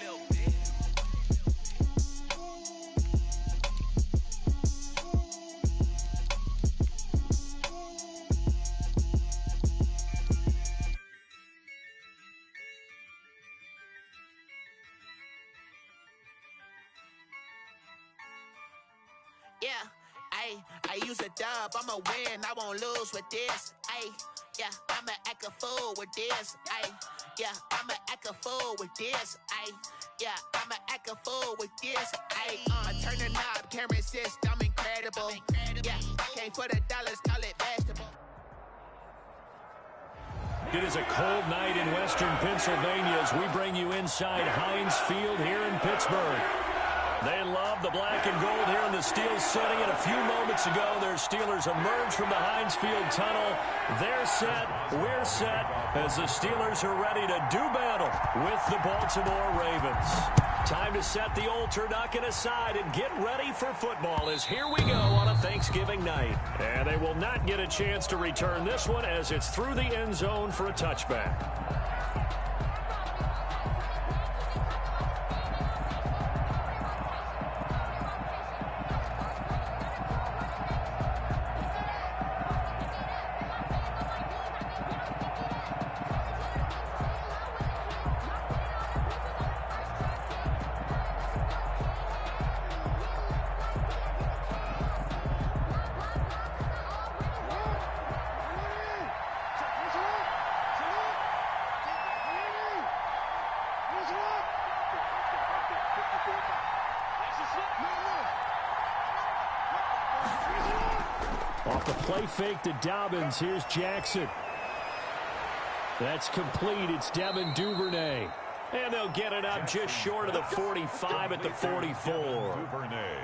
[SPEAKER 11] Yeah, I use a dub, I'ma win, I won't lose with this. Yeah, I'ma act a fool with this. Yeah, I'ma act a fool with this. Yeah, I'ma act a fool with this. I turn the knob, can't resist, I'm incredible. Yeah, came for the dollars, call it vegetable.
[SPEAKER 3] It is a cold night in western Pennsylvania as we bring you inside Heinz Field here in Pittsburgh. They love the black and gold here in the Steel City, and a few moments ago, their Steelers emerged from the Heinz Field tunnel. They're set, we're set, as the Steelers are ready to do battle with the Baltimore Ravens. Time to set the old turducken aside and get ready for football, as here we go on a Thanksgiving night. And they will not get a chance to return this one as it's through the end zone for a touchback. Off the play fake to Dobbins. Here's Jackson. That's complete. It's Devin Duvernay. And they'll get it up just short of the 45 at the 44.
[SPEAKER 5] Duvernay.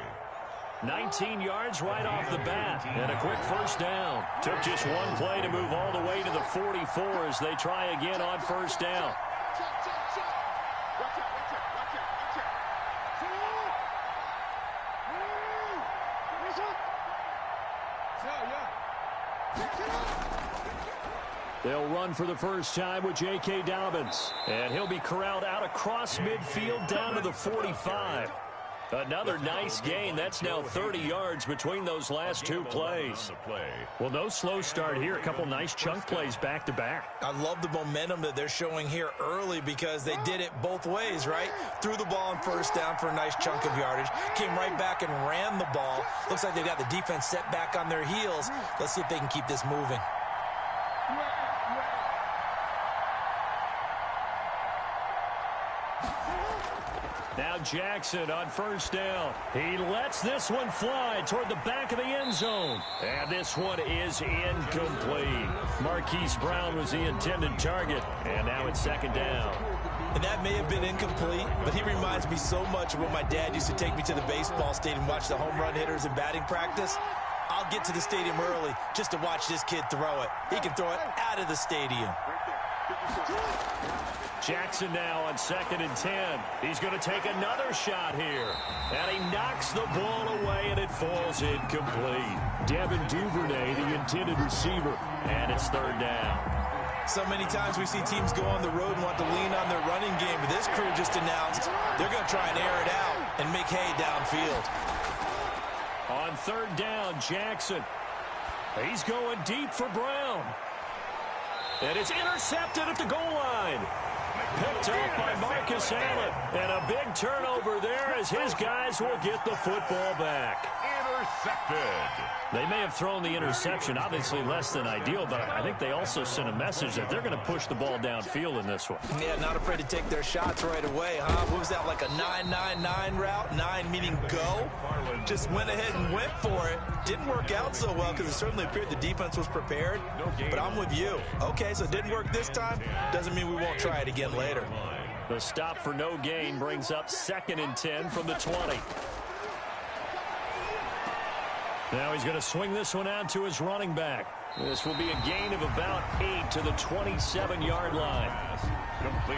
[SPEAKER 3] 19 yards right off the bat. And a quick first down. Took just one play to move all the way to the 44 as they try again on first down. They'll run for the first time with J.K. Dobbins. And he'll be corralled out across midfield down to the 45. Another nice gain. That's now 30 yards between those last two plays.
[SPEAKER 4] Well, no slow start here. A couple nice chunk plays back to back.
[SPEAKER 6] I love the momentum that they're showing here early because they did it both ways, right? Threw the ball on first down for a nice chunk of yardage. Came right back and ran the ball. Looks like they've got the defense set back on their heels. Let's see if they can keep this moving.
[SPEAKER 3] Now Jackson on first down. He lets this one fly toward the back of the end zone. And this one is incomplete. Marquise Brown was the intended target. And now it's second down.
[SPEAKER 6] And that may have been incomplete, but he reminds me so much of when my dad used to take me to the baseball stadium and watch the home run hitters in batting practice. I'll get to the stadium early just to watch this kid throw it. He can throw it out of the stadium.
[SPEAKER 3] Jackson now on 2nd and 10. He's going to take another shot here. And he knocks the ball away, and it falls incomplete.
[SPEAKER 4] Devin Duvernay, the intended receiver.
[SPEAKER 3] And it's 3rd down.
[SPEAKER 6] So many times we see teams go on the road and want to lean on their running game, but this crew just announced they're going to try and air it out and make hay downfield.
[SPEAKER 3] On 3rd down, Jackson. He's going deep for Brown. And it's intercepted at the goal line. Picked up by Marcus Allen. And a big turnover there as his guys will get the football back.
[SPEAKER 5] Intercepted.
[SPEAKER 3] They may have thrown the interception, obviously less than ideal, but I think they also sent a message that they're going to push the ball downfield in this one.
[SPEAKER 6] Yeah, not afraid to take their shots right away, huh? What was that, like a 9-9-9 route? 9 meaning go? Just went ahead and went for it. Didn't work out so well because it certainly appeared the defense was prepared. But I'm with you. Okay, so it didn't work this time. Doesn't mean we won't try it again later.
[SPEAKER 3] The stop for no gain brings up 2nd and 10 from the 20. Now he's going to swing this one out to his running back. This will be a gain of about 8 to the 27-yard line.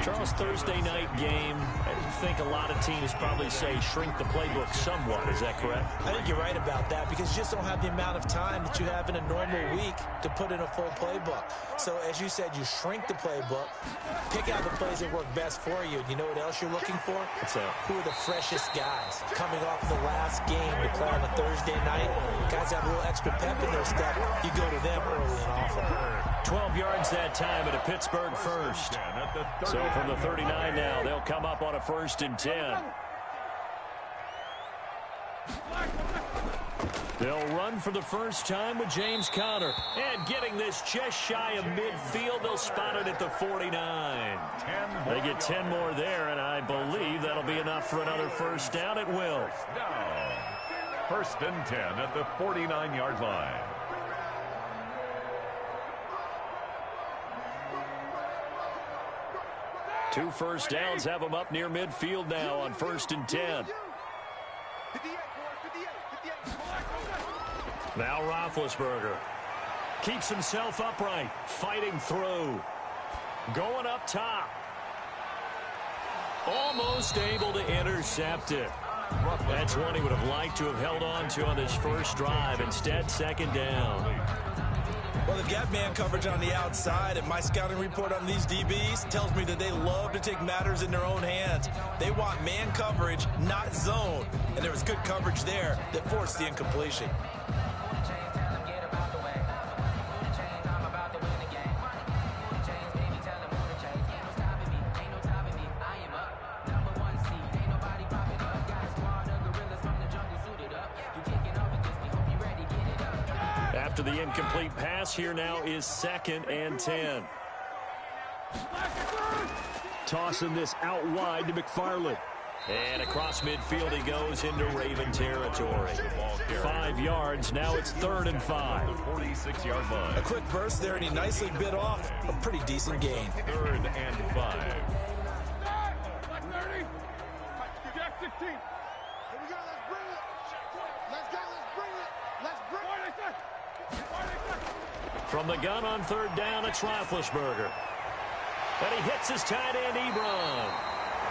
[SPEAKER 3] Charles, Thursday night game, I think a lot of teams probably say shrink the playbook somewhat. Is that correct?
[SPEAKER 6] I think you're right about that because you just don't have the amount of time that you have in a normal week to put in a full playbook. So as you said, you shrink the playbook, pick out the plays that work best for you. You know what else you're looking for?
[SPEAKER 3] What's that?
[SPEAKER 6] Who are the freshest guys coming off the last game to play on a Thursday night? Guys have a little extra pep in their step. You go to them early and often.
[SPEAKER 3] 12 yards that time at a Pittsburgh first. So from the 39 now, they'll come up on a 1st and 10. They'll run for the first time with James Conner. And getting this just shy of midfield, they'll spot it at the 49. They get 10 more there, and I believe that'll be enough for another 1st down. It will.
[SPEAKER 5] 1st and 10 at the 49-yard line.
[SPEAKER 3] Two 1st downs have them up near midfield now on 1st and 10. Now Roethlisberger keeps himself upright, fighting through. Going up top. Almost able to intercept it. That's one he would have liked to have held on to on this first drive. Instead, 2nd down.
[SPEAKER 6] Well, they've got man coverage on the outside, and my scouting report on these DBs tells me that they love to take matters in their own hands. They want man coverage, not zone. And there was good coverage there that forced the incompletion.
[SPEAKER 3] After the incomplete pass, here now is 2nd and 10.
[SPEAKER 4] Tossing this out wide to McFarland.
[SPEAKER 3] And across midfield he goes into Raven territory. 5 yards, now it's 3rd and 5.
[SPEAKER 5] 46-yard line.
[SPEAKER 6] A quick burst there, and he nicely bit off a pretty decent gain.
[SPEAKER 5] 3rd and 5.
[SPEAKER 3] From the gun on 3rd down, it's Roethlisberger. And he hits his tight end, Ebron.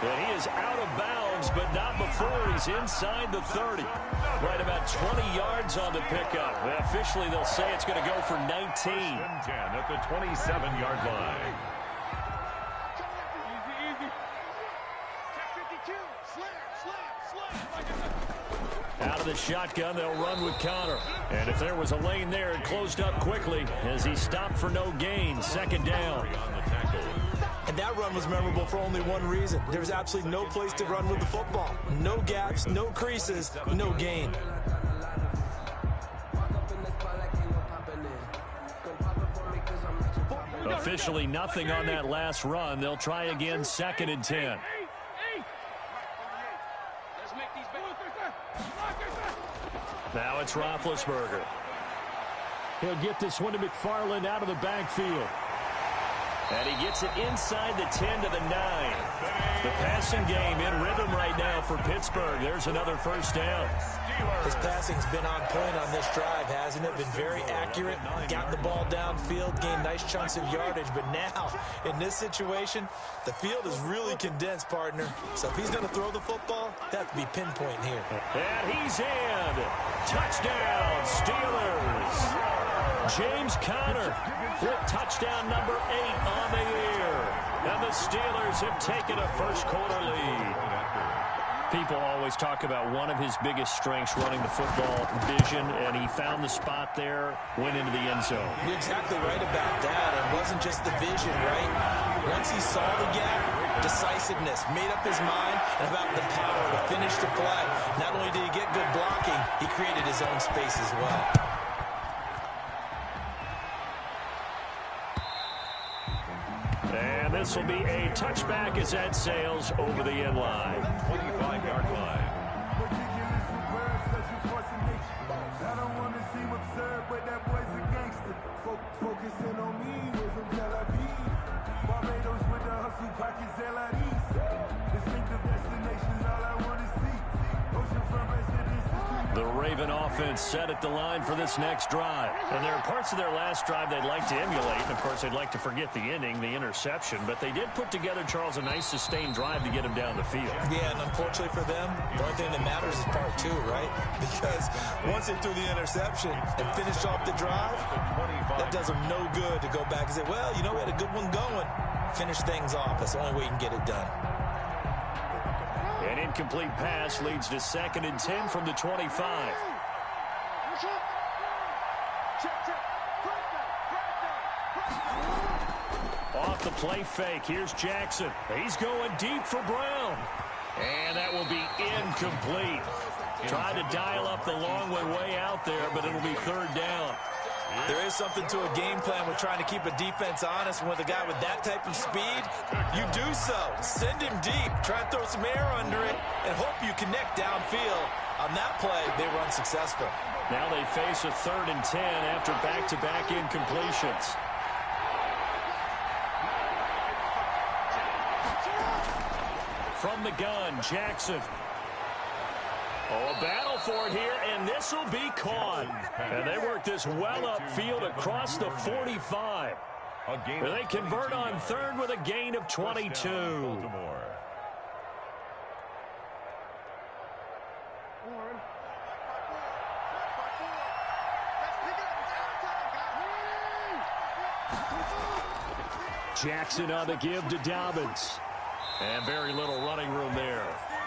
[SPEAKER 3] And he is out of bounds, but not before he's inside the 30. Right about 20 yards on the pickup. And officially, they'll say it's going to go for 19.
[SPEAKER 5] 1st and 10 at the 27-yard line.
[SPEAKER 3] Out of the shotgun, they'll run with Conner. And if there was a lane there, it closed up quickly as he stopped for no gain. 2nd down.
[SPEAKER 6] And that run was memorable for only one reason. There was absolutely no place to run with the football. No gaps, no creases, no gain.
[SPEAKER 3] Officially nothing on that last run. They'll try again, 2nd and 10. Now it's Roethlisberger.
[SPEAKER 4] He'll get this one to McFarland out of the backfield.
[SPEAKER 3] And he gets it inside the 10 to the 9. The passing game in rhythm right now for Pittsburgh. There's another first down.
[SPEAKER 6] His passing's been on point on this drive, hasn't it? Been very accurate, gotten the ball downfield, gained nice chunks of yardage. But now, in this situation, the field is really condensed, partner. So if he's going to throw the football, that have to be pinpoint here.
[SPEAKER 3] And he's in. Touchdown, Steelers. James Conner with touchdown number 8 on the year. And the Steelers have taken a first quarter lead. People always talk about one of his biggest strengths running the football, vision, and he found the spot there, went into the end zone.
[SPEAKER 6] You're exactly right about that. It wasn't just the vision, right? Once he saw the gap, decisiveness, made up his mind, and about the power to finish the play. Not only did he get good blocking, he created his own space as well.
[SPEAKER 3] And this will be a touchback as that sails over the end line.
[SPEAKER 5] 25-yard line.
[SPEAKER 9] I don't want to seem absurd, but that boy's a gangster. Focusing on me, we're from Tel Aviv. Barbados with the hustle pockets, LIDs. Distinctive destinations, all I want to see. Oceanfront residences.
[SPEAKER 3] The Raven offense set at the line for this next drive. And there are parts of their last drive they'd like to emulate. And, of course, they'd like to forget the inning, the interception. But they did put together, Charles, a nice sustained drive to get him down the field.
[SPEAKER 6] Yeah, and unfortunately for them, the only thing that matters is part 2, right? Because once they threw the interception and finished off the drive, that does them no good to go back and say, well, you know, we had a good one going. Finish things off. That's the only way you can get it done.
[SPEAKER 3] An incomplete pass leads to 2nd and 10 from the 25. Off the play fake. Here's Jackson. He's going deep for Brown. And that will be incomplete. Tried to dial up the long way out there, but it'll be 3rd down.
[SPEAKER 6] There is something to a game plan with trying to keep a defense honest. With a guy with that type of speed, you do so. Send him deep. Try and throw some air under it and hope you connect downfield. On that play, they were unsuccessful.
[SPEAKER 3] Now they face a 3rd and 10 after back-to-back incompletions. From the gun, Jackson. Oh, a battle for it here, and this will be caught. And they work this well upfield across the 45. They convert on 3rd with a gain of 22. Jackson on the give to Dobbins. And very little running room there.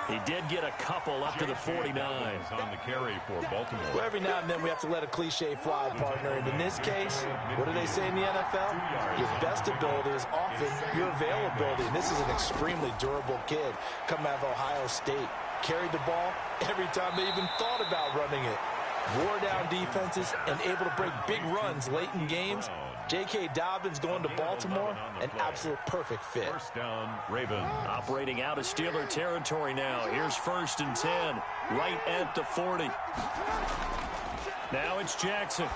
[SPEAKER 3] He did get a couple up to the 49.
[SPEAKER 5] On the carry for Baltimore.
[SPEAKER 6] Well, every now and then we have to let a cliche fly, partner. And in this case, what do they say in the NFL? Your best ability is often your availability. And this is an extremely durable kid coming out of Ohio State. Carried the ball every time they even thought about running it. Wore down defenses and able to break big runs late in games. J.K. Dobbins going to Baltimore, an absolute perfect fit.
[SPEAKER 5] First down, Ravens.
[SPEAKER 3] Operating out of Steeler territory now. Here's 1st and 10, right at the 40. Now it's Jackson.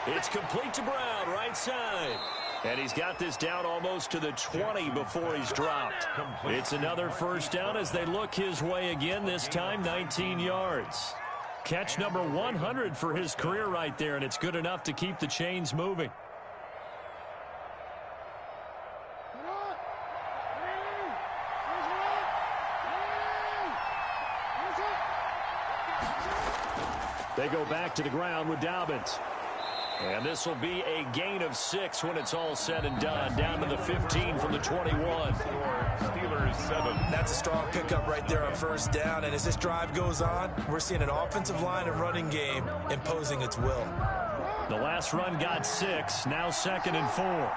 [SPEAKER 3] It's complete to Brown, right side. And he's got this down almost to the 20 before he's dropped. It's another first down as they look his way again, this time 19 yards. Catch number 100 for his career right there, and it's good enough to keep the chains moving. They go back to the ground with Dobbins. And this will be a gain of 6 when it's all said and done. Down to the 15 from the 21.
[SPEAKER 5] Steelers 7.
[SPEAKER 6] That's a strong pickup right there on first down. And as this drive goes on, we're seeing an offensive line and running game imposing its will.
[SPEAKER 3] The last run got 6. Now 2nd and 4.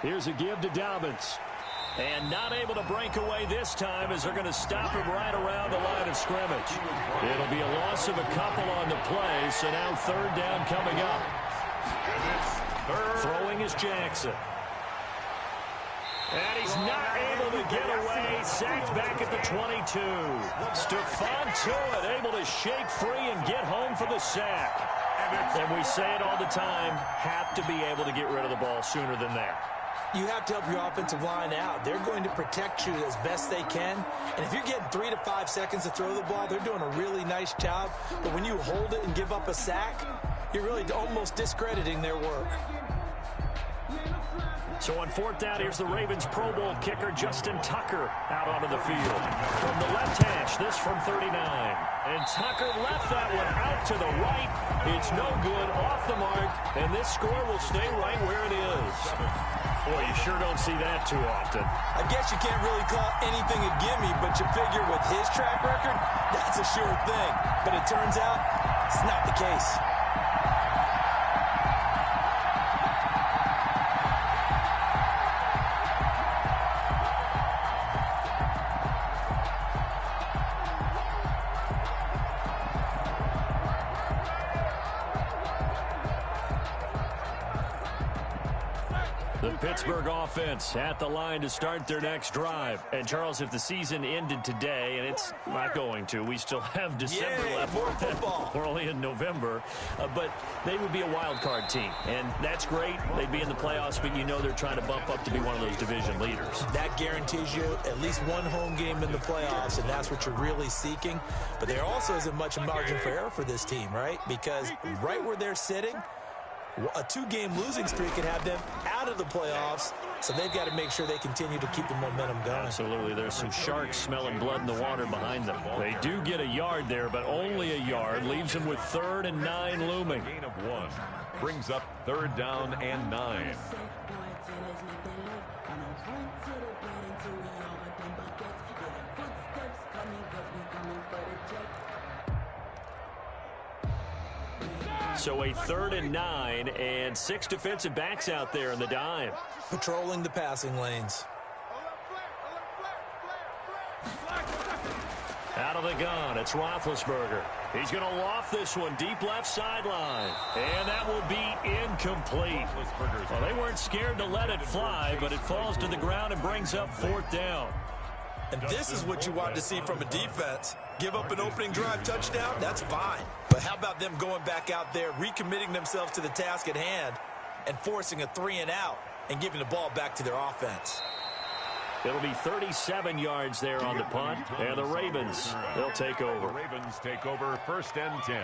[SPEAKER 3] Here's a give to Dobbins. And not able to break away this time as they're going to stop him right around the line of scrimmage. It'll be a loss of a couple on the play, so now 3rd down coming up. Throwing is Jackson. not able to get away. Sacked back at the 22. Stephon Tuitt able to shake free and get home for the sack. And we say it all the time, have to be able to get rid of the ball sooner than that.
[SPEAKER 6] You have to help your offensive line out. They're going to protect you as best they can. And if you're getting 3 to 5 seconds to throw the ball, they're doing a really nice job. But when you hold it and give up a sack, you're really almost discrediting their work.
[SPEAKER 3] So on 4th down, here's the Ravens Pro Bowl kicker Justin Tucker out onto the field. From the left hash, this from 39. And Tucker left that one out to the right. It's no good, off the mark, and this score will stay right where it is. Boy, you sure don't see that too often.
[SPEAKER 6] I guess you can't really call anything a gimme, but you figure with his track record, that's a sure thing. But it turns out it's not the case.
[SPEAKER 3] The Pittsburgh offense at the line to start their next drive. And, Charles, if the season ended today, and it's not going to, we still have December left.
[SPEAKER 6] More football.
[SPEAKER 3] We're only in November. But they would be a wild card team. And that's great. They'd be in the playoffs, but you know they're trying to bump up to be one of those division leaders.
[SPEAKER 6] That guarantees you at least one home game in the playoffs, and that's what you're really seeking. But there also isn't much margin for error for this team, right? Because right where they're sitting, a 2-game losing streak could have them out of the playoffs, so they've got to make sure they continue to keep the momentum going.
[SPEAKER 3] Absolutely. There's some sharks smelling blood in the water behind them. They do get a yard there, but only a yard. Leaves them with 3rd and 9 looming.
[SPEAKER 5] Gain of 1 brings up 3rd down and 9.
[SPEAKER 3] So a 3rd and 9 and 6 defensive backs out there in the dime.
[SPEAKER 6] Patrolling the passing lanes.
[SPEAKER 3] Out of the gun, it's Roethlisberger. He's going to loft this one deep left sideline. And that will be incomplete. Well, they weren't scared to let it fly, but it falls to the ground and brings up 4th down.
[SPEAKER 6] And this is what you want to see from a defense. Give up an opening drive touchdown, that's fine. But how about them going back out there, recommitting themselves to the task at hand, and forcing a 3 and out and giving the ball back to their offense?
[SPEAKER 3] It'll be 37 yards there on the punt, and the Ravens, they'll take over.
[SPEAKER 5] The Ravens take over 1st and 10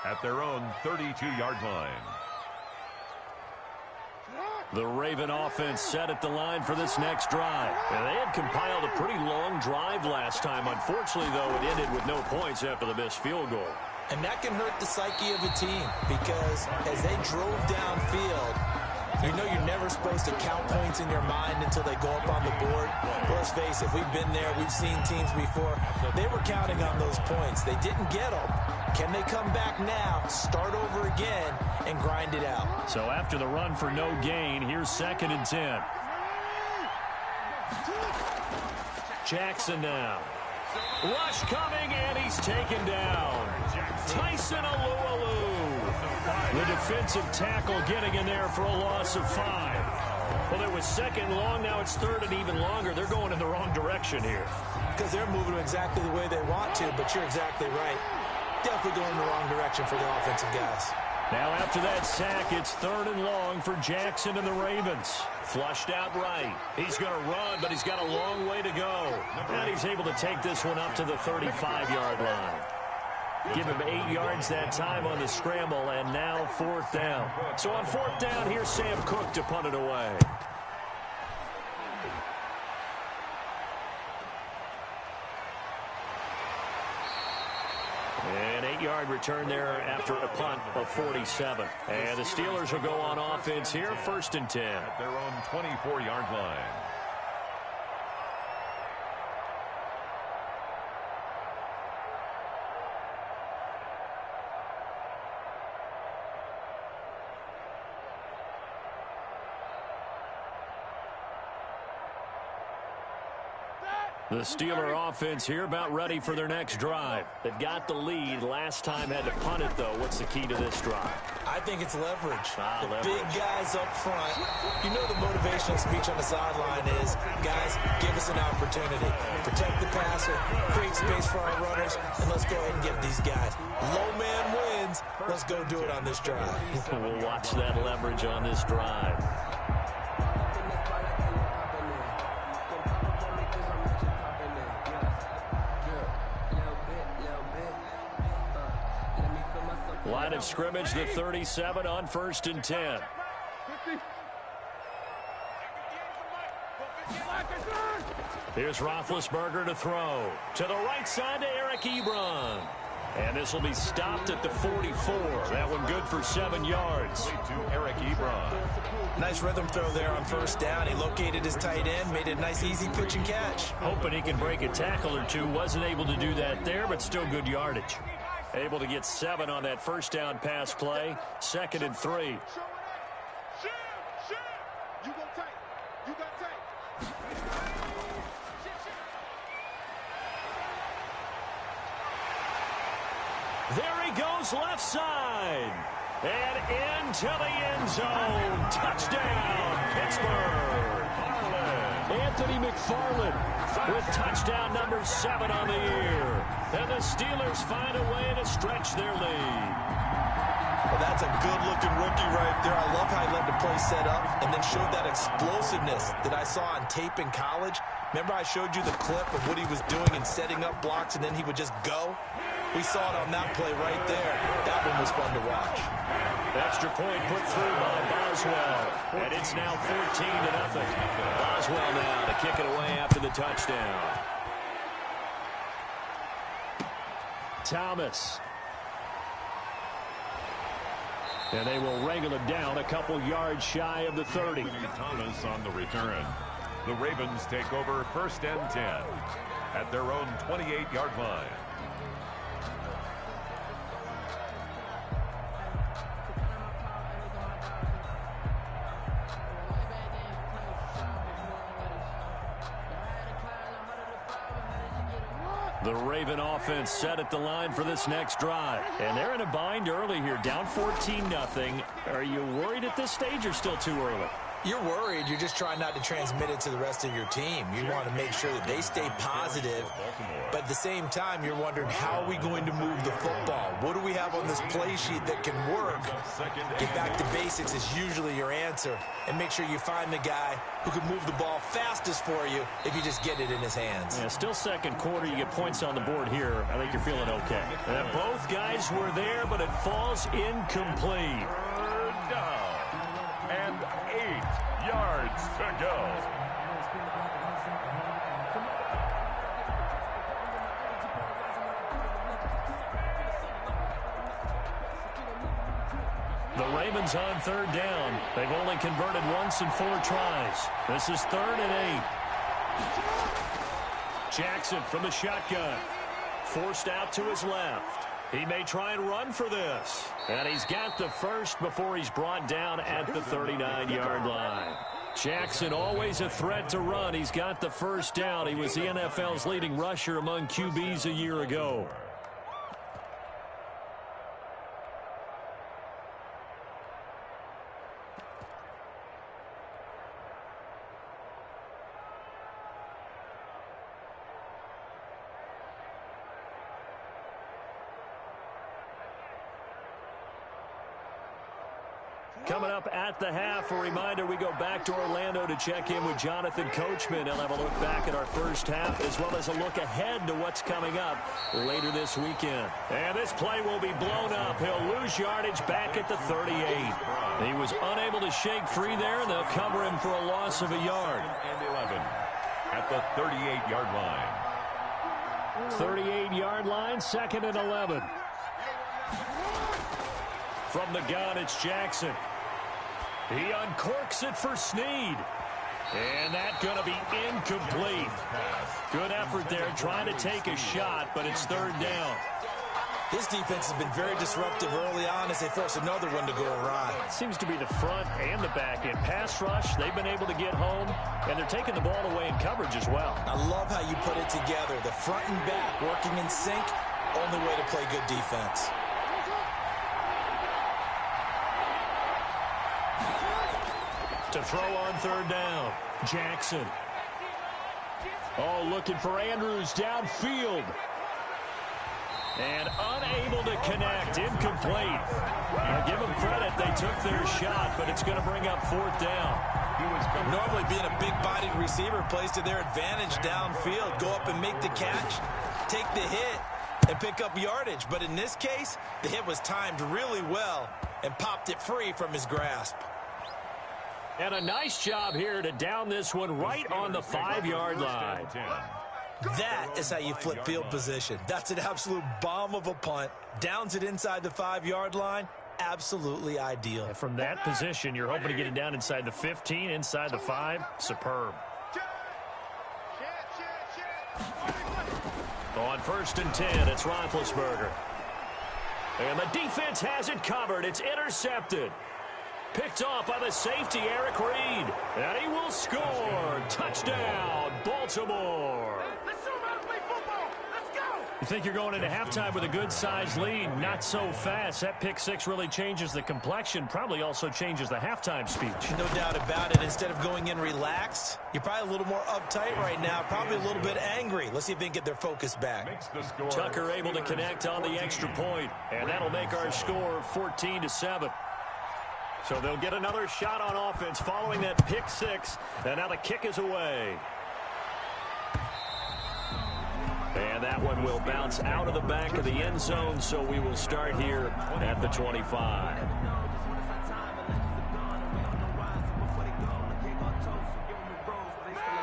[SPEAKER 5] at their own 32-yard line.
[SPEAKER 3] The Raven offense set at the line for this next drive. And they had compiled a pretty long drive last time. Unfortunately, though, it ended with no points after the missed field goal.
[SPEAKER 6] And that can hurt the psyche of a team because as they drove downfield, you know you're never supposed to count points in your mind until they go up on the board. But let's face it, we've been there. We've seen teams before. They were counting on those points. They didn't get them. Can they come back now, start over again, and grind it out?
[SPEAKER 3] So after the run for no gain, here's 2nd and 10. Jackson now. Rush coming, and he's taken down. Tyson Alualu. The defensive tackle getting in there for a loss of 5. Well, it was 2nd long. Now it's 3rd and even longer. They're going in the wrong direction here.
[SPEAKER 6] Because they're moving exactly the way they want to, but you're exactly right. Definitely going in the wrong direction for the offensive guys.
[SPEAKER 3] Now after that sack, it's 3rd and long for Jackson and the Ravens. Flushed out right. He's going to run, but he's got a long way to go. And he's able to take this one up to the 35-yard line. Give him 8 yards that time on the scramble, and now 4th down. So on 4th down, here's Sam Cook to punt it away. An 8-yard return there after a punt of 47. And the Steelers will go on offense here, 1st and 10.
[SPEAKER 5] At their own 24-yard line.
[SPEAKER 3] The Steeler offense here about ready for their next drive. They've got the lead. Last time had to punt it, though. What's the key to this drive?
[SPEAKER 6] I think it's leverage.
[SPEAKER 3] Leverage.
[SPEAKER 6] Big guys up front. You know the motivational speech on the sideline is, guys, give us an opportunity. Protect the passer, create space for our runners, and let's go ahead and get these guys. Low man wins. Let's go do it on this drive.
[SPEAKER 3] We'll watch that leverage on this drive. Line of scrimmage, the 37 on 1st and 10. Here's Roethlisberger to throw. To the right side to Eric Ebron. And this will be stopped at the 44. That one good for 7 yards.
[SPEAKER 5] To Eric Ebron.
[SPEAKER 6] Nice rhythm throw there on 1st down. He located his tight end, made it a nice, easy pitch and catch.
[SPEAKER 3] Hoping he can break a tackle or two. Wasn't able to do that there, but still good yardage. Able to get 7 on that 1st down pass play. 2nd and 3. There he goes left side. And into the end zone. Touchdown, Pittsburgh. Anthony McFarland with touchdown number 7 on the year. And the Steelers find a way to stretch their lead.
[SPEAKER 6] Well, that's a good-looking rookie right there. I love how he let the play set up and then showed that explosiveness that I saw on tape in college. Remember I showed you the clip of what he was doing and setting up blocks, and then he would just go? We saw it on that play right there. That one was fun to watch.
[SPEAKER 3] Extra point put through by Boswell. And it's now 14-0. Boswell now to kick it away after the touchdown. Thomas. And they will wrangle it down a couple yards shy of the 30.
[SPEAKER 5] Thomas on the return. The Ravens take over 1st and 10 at their own 28-yard line.
[SPEAKER 3] The Raven offense set at the line for this next drive. And they're in a bind early here, down 14-0. Are you worried at this stage or still too early?
[SPEAKER 6] You're worried. You're just trying not to transmit it to the rest of your team. You want to make sure that they stay positive. But at the same time, you're wondering, how are we going to move the football? What do we have on this play sheet that can work? Get back to basics is usually your answer. And make sure you find the guy who can move the ball fastest for you if you just get it in his hands.
[SPEAKER 3] Yeah, still 2nd quarter. You get points on the board here. I think you're feeling okay. Both guys were there, but it falls incomplete.
[SPEAKER 5] 3rd down and 8 yards to go.
[SPEAKER 3] The Ravens on 3rd down. They've only converted once in 4 tries. This is 3rd and 8. Jackson from the shotgun. Forced out to his left. He may try and run for this. And he's got the first before he's brought down at the 39-yard line. Jackson always a threat to run. He's got the 1st down. He was the NFL's leading rusher among QBs a year ago. Coming up at the half, a reminder, we go back to Orlando to check in with Jonathan Coachman. He'll have a look back at our 1st half as well as a look ahead to what's coming up later this weekend. And this play will be blown up. He'll lose yardage back at the 38. He was unable to shake free there, and they'll cover him for a loss of a yard.
[SPEAKER 5] And 11 at the 38-yard line.
[SPEAKER 3] 38-yard line, 2nd and 11. From the gun, it's Jackson. He uncorks it for Snead. And that's going to be incomplete. Good effort there trying to take a shot, but it's 3rd down.
[SPEAKER 6] This defense has been very disruptive early on as they force another one to go awry.
[SPEAKER 3] Seems to be the front and the back end. Pass rush, they've been able to get home, and they're taking the ball away in coverage as well.
[SPEAKER 6] I love how you put it together. The front and back working in sync, only way to play good defense.
[SPEAKER 3] To throw on third down, Jackson. Oh, looking for Andrews downfield. And unable to connect, incomplete. Now give them credit, they took their shot, but it's going to bring up fourth down.
[SPEAKER 6] Normally being a big-bodied receiver plays to their advantage downfield. Go up and make the catch, take the hit, and pick up yardage. But in this case, the hit was timed really well and popped it free from his grasp.
[SPEAKER 3] And a nice job here to down this one right on the 5-yard line.
[SPEAKER 6] That is how you flip field position. That's an absolute bomb of a punt. Downs it inside the 5-yard line. Absolutely ideal.
[SPEAKER 3] And from that position, you're hoping to get it down inside the 15, inside the 5. Superb. On 1st and 10, it's Roethlisberger. And the defense has it covered. It's intercepted. Picked off by the safety, Eric Reed. And he will score. Touchdown, Baltimore. You think you're going into halftime with a good-sized lead. Not so fast. That pick six really changes the complexion. Probably also changes the halftime speech.
[SPEAKER 6] No doubt about it. Instead of going in relaxed, you're probably a little more uptight right now. Probably a little bit angry. Let's see if they can get their focus back.
[SPEAKER 3] Tucker able to connect on the extra point. And that'll make our score 14-7. So they'll get another shot on offense following that pick six. And now the kick is away. And that one will bounce out of the back of the end zone, so we will start here at the 25.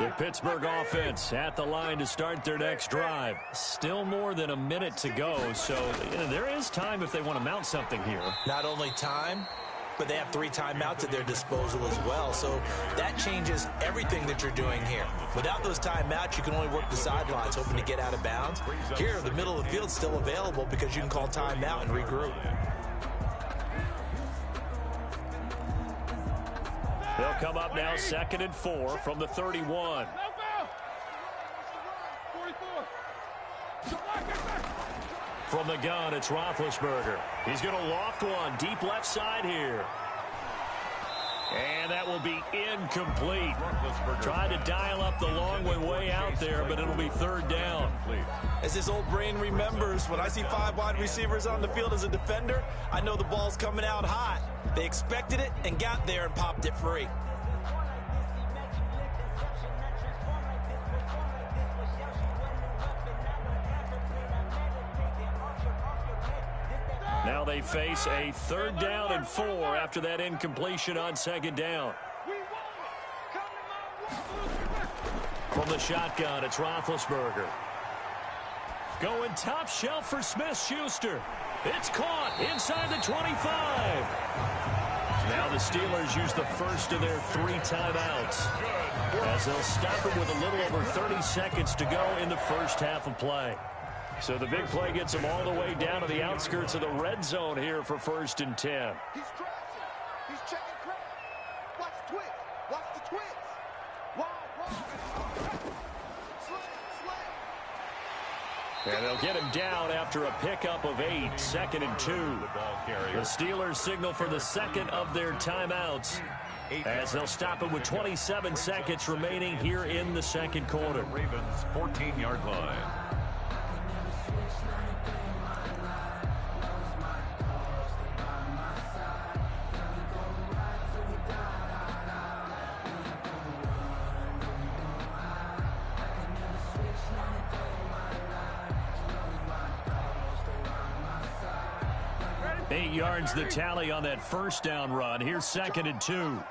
[SPEAKER 3] The Pittsburgh offense at the line to start their next drive. Still more than a minute to go, so there is time if they want to mount something here.
[SPEAKER 6] Not only time, but they have 3 timeouts at their disposal as well. So that changes everything that you're doing here. Without those timeouts, you can only work the sidelines, hoping to get out of bounds. Here, the middle of the field's still available because you can call timeout and regroup.
[SPEAKER 3] They'll come up now 2nd and 4 from the 31. From the gun, it's Roethlisberger. He's going to loft one deep left side here. And that will be incomplete. Tried to dial up the long one way out there, but it'll be 3rd down.
[SPEAKER 6] As his old brain remembers, when I see 5 wide receivers on the field as a defender, I know the ball's coming out hot. They expected it and got there and popped it free.
[SPEAKER 3] Now they face a 3rd down and 4 after that incompletion on 2nd down. From the shotgun, it's Roethlisberger. Going top shelf for Smith-Schuster. It's caught inside the 25. Now the Steelers use the first of their 3 timeouts, as they'll stop it with a little over 30 seconds to go in the first half of play. So the big play gets them all the way down to the outskirts of the red zone here for 1st and 10.
[SPEAKER 12] He's crossing. He's checking crowd. Watch the twist. Watch the twist. Wide.
[SPEAKER 3] And they'll get him down after a pickup of 8, 2nd and 2. The Steelers signal for the 2nd of their timeouts, as they'll stop it with 27 seconds remaining here in the 2nd quarter.
[SPEAKER 5] Ravens 14-yard line.
[SPEAKER 3] Eight yards the tally on that 1st down run. Here's 2nd and 2.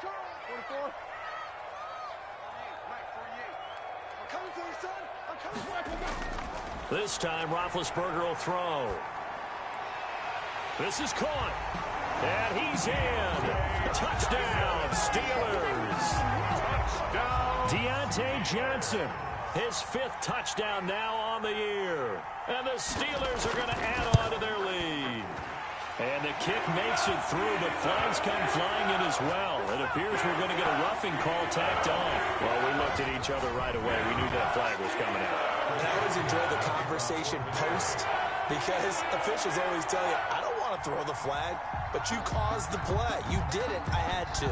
[SPEAKER 3] This time Roethlisberger will throw. This is caught. And he's in. Touchdown, Steelers. Touchdown. Deontay Johnson His 5th touchdown now on the year. And the Steelers are going to add on to their lead. And the kick makes it through, but flags come flying in as well. It appears we're going to get a roughing call tacked on. Well, we looked at each other right away. We knew that flag was coming out.
[SPEAKER 6] And I always enjoy the conversation post, because officials always tell you, I don't want to throw the flag, but you caused the play. You did it. I had to.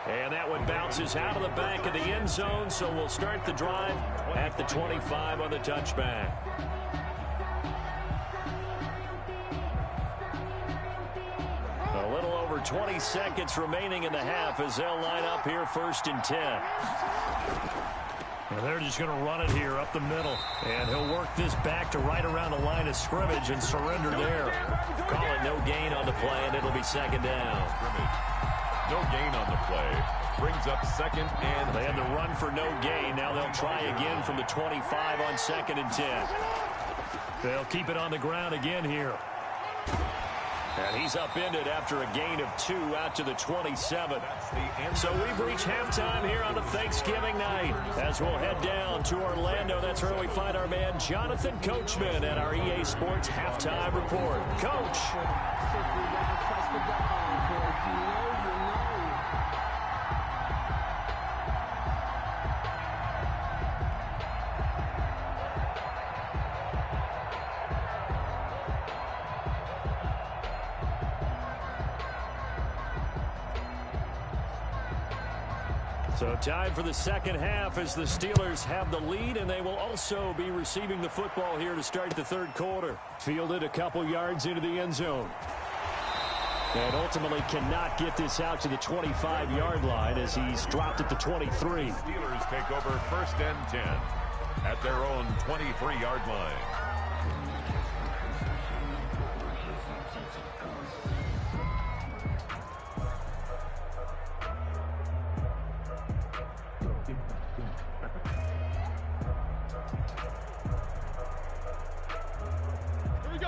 [SPEAKER 3] And that one bounces out of the back of the end zone, so we'll start the drive at the 25 on the touchback. A little over 20 seconds remaining in the half as they'll line up here 1st and 10.
[SPEAKER 4] And they're just going to run it here up the middle. And he'll work this back to right around the line of scrimmage and surrender there.
[SPEAKER 3] Call it no gain on the play, and it'll be 2nd down.
[SPEAKER 5] No gain on the play. Brings up 2nd and
[SPEAKER 3] They had the run for no gain. Now they'll try again from the 25 on 2nd and 10.
[SPEAKER 4] They'll keep it on the ground again here.
[SPEAKER 3] And he's upended after a gain of 2 out to the 27. So we've reached halftime here on a Thanksgiving night. As we'll head down to Orlando, that's where we find our man Jonathan Coachman at our EA Sports Halftime Report. Coach. So time for the second half as the Steelers have the lead, and they will also be receiving the football here to start the 3rd quarter.
[SPEAKER 4] Fielded a couple yards into the end zone. And ultimately cannot get this out to the 25-yard line as he's dropped at the 23.
[SPEAKER 5] Steelers take over 1st and 10 at their own 23-yard line.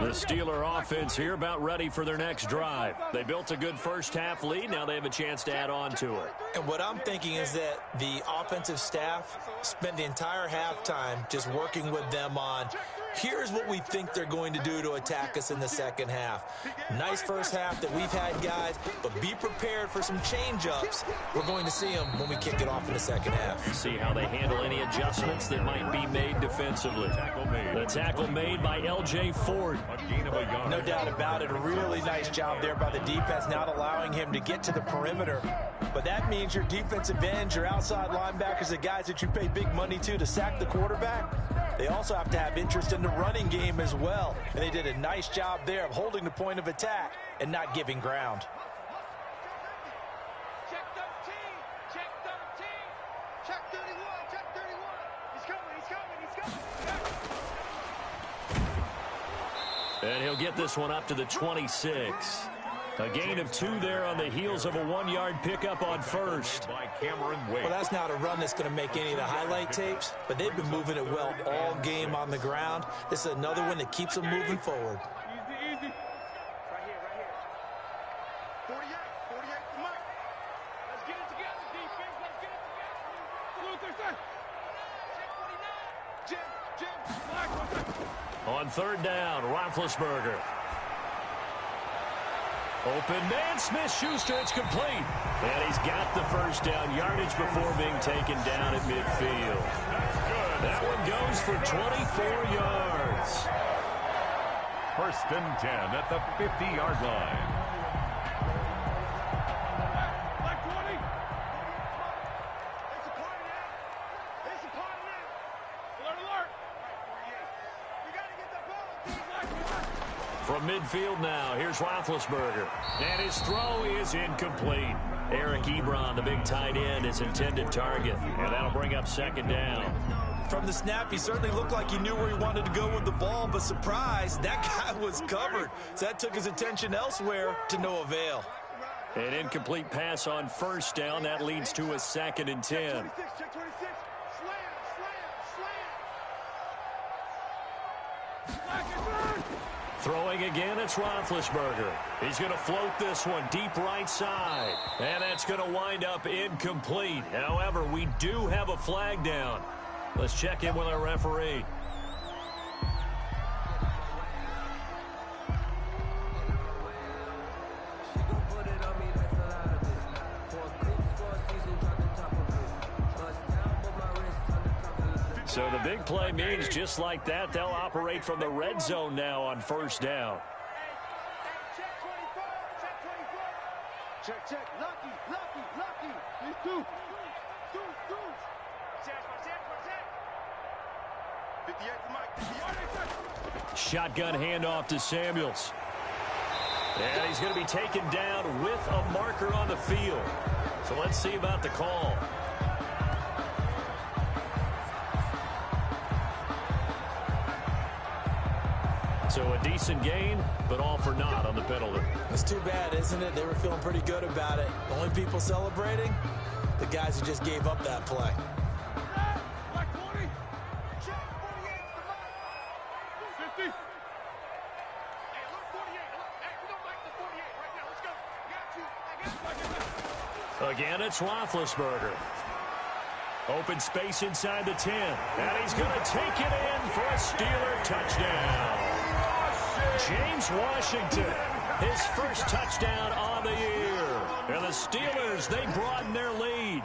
[SPEAKER 3] The Steeler offense here about ready for their next drive. They built a good first-half lead. Now they have a chance to add on to it.
[SPEAKER 6] And what I'm thinking is that the offensive staff spent the entire halftime just working with them on, here's what we think they're going to do to attack us in the second half. Nice first half that we've had, guys, but be prepared for some change-ups. We're going to see them when we kick it off in the second half.
[SPEAKER 3] See how they handle any adjustments that might be made defensively. The tackle made by L.J. Ford.
[SPEAKER 6] No doubt about it. A really nice job there by the defense, not allowing him to get to the perimeter. But that means your defensive ends, your outside linebackers, the guys that you pay big money to sack the quarterback, they also have to have interest in the running game as well. And they did a nice job there of holding the point of attack and not giving ground.
[SPEAKER 12] Check 13. Check 13. Check 31. Check 31. He's coming. He's coming. He's coming.
[SPEAKER 3] And he'll get this one up to the 26. A gain of 2 there on the heels of a 1-yard pickup on 1st.
[SPEAKER 6] Well, that's not a run that's going to make any of the highlight tapes, but they've been moving it well all game on the ground. This is another one that keeps them moving forward.
[SPEAKER 12] Easy, easy. Right here, right here. 48, 48 to Mike. Let's get it together, defense. Let's get it together. Check 49. Jim, Mike,
[SPEAKER 3] On 3rd down, Roethlisberger. Open man, Smith-Schuster, it's complete. And he's got the first down yardage before being taken down at midfield. That one goes for 24 yards.
[SPEAKER 5] 1st and 10 at the 50-yard line.
[SPEAKER 12] Like 20. It's a party now. It's a party now. Alert, alert. We got to get the ball.
[SPEAKER 3] From midfield now, here's Roethlisberger. And his throw is incomplete. Eric Ebron, the big tight end, is intended target. And that'll bring up 2nd down.
[SPEAKER 6] From the snap, he certainly looked like he knew where he wanted to go with the ball, but surprise, that guy was covered. So that took his attention elsewhere to no avail.
[SPEAKER 3] An incomplete pass on 1st down. That leads to a 2nd and 10.
[SPEAKER 12] Check 26. Slam.
[SPEAKER 3] Throwing again, it's Roethlisberger. He's going to float this one deep right side. And that's going to wind up incomplete. However, we do have a flag down. Let's check in with our referee. So the big play means just like that, they'll operate from the red zone now on first down.
[SPEAKER 12] Check 24. Check 24. Check. Lucky. He's two.
[SPEAKER 3] Shotgun handoff to Samuels. And he's going to be taken down with a marker on the field. So let's see about the call. So a decent gain, but all for naught on the penalty.
[SPEAKER 6] It's too bad, isn't it? They were feeling pretty good about it. The only people celebrating, the guys who just gave up that play.
[SPEAKER 12] Like 40. Check 48. 50. Hey, look 48. Hey, we don't like the 48 right now. Let's go. I got you. Again,
[SPEAKER 3] it's Roethlisberger. Open space inside the 10. And he's going to take it in for a Steeler touchdown. James Washington, his first touchdown on the year. And the Steelers, they broaden their lead.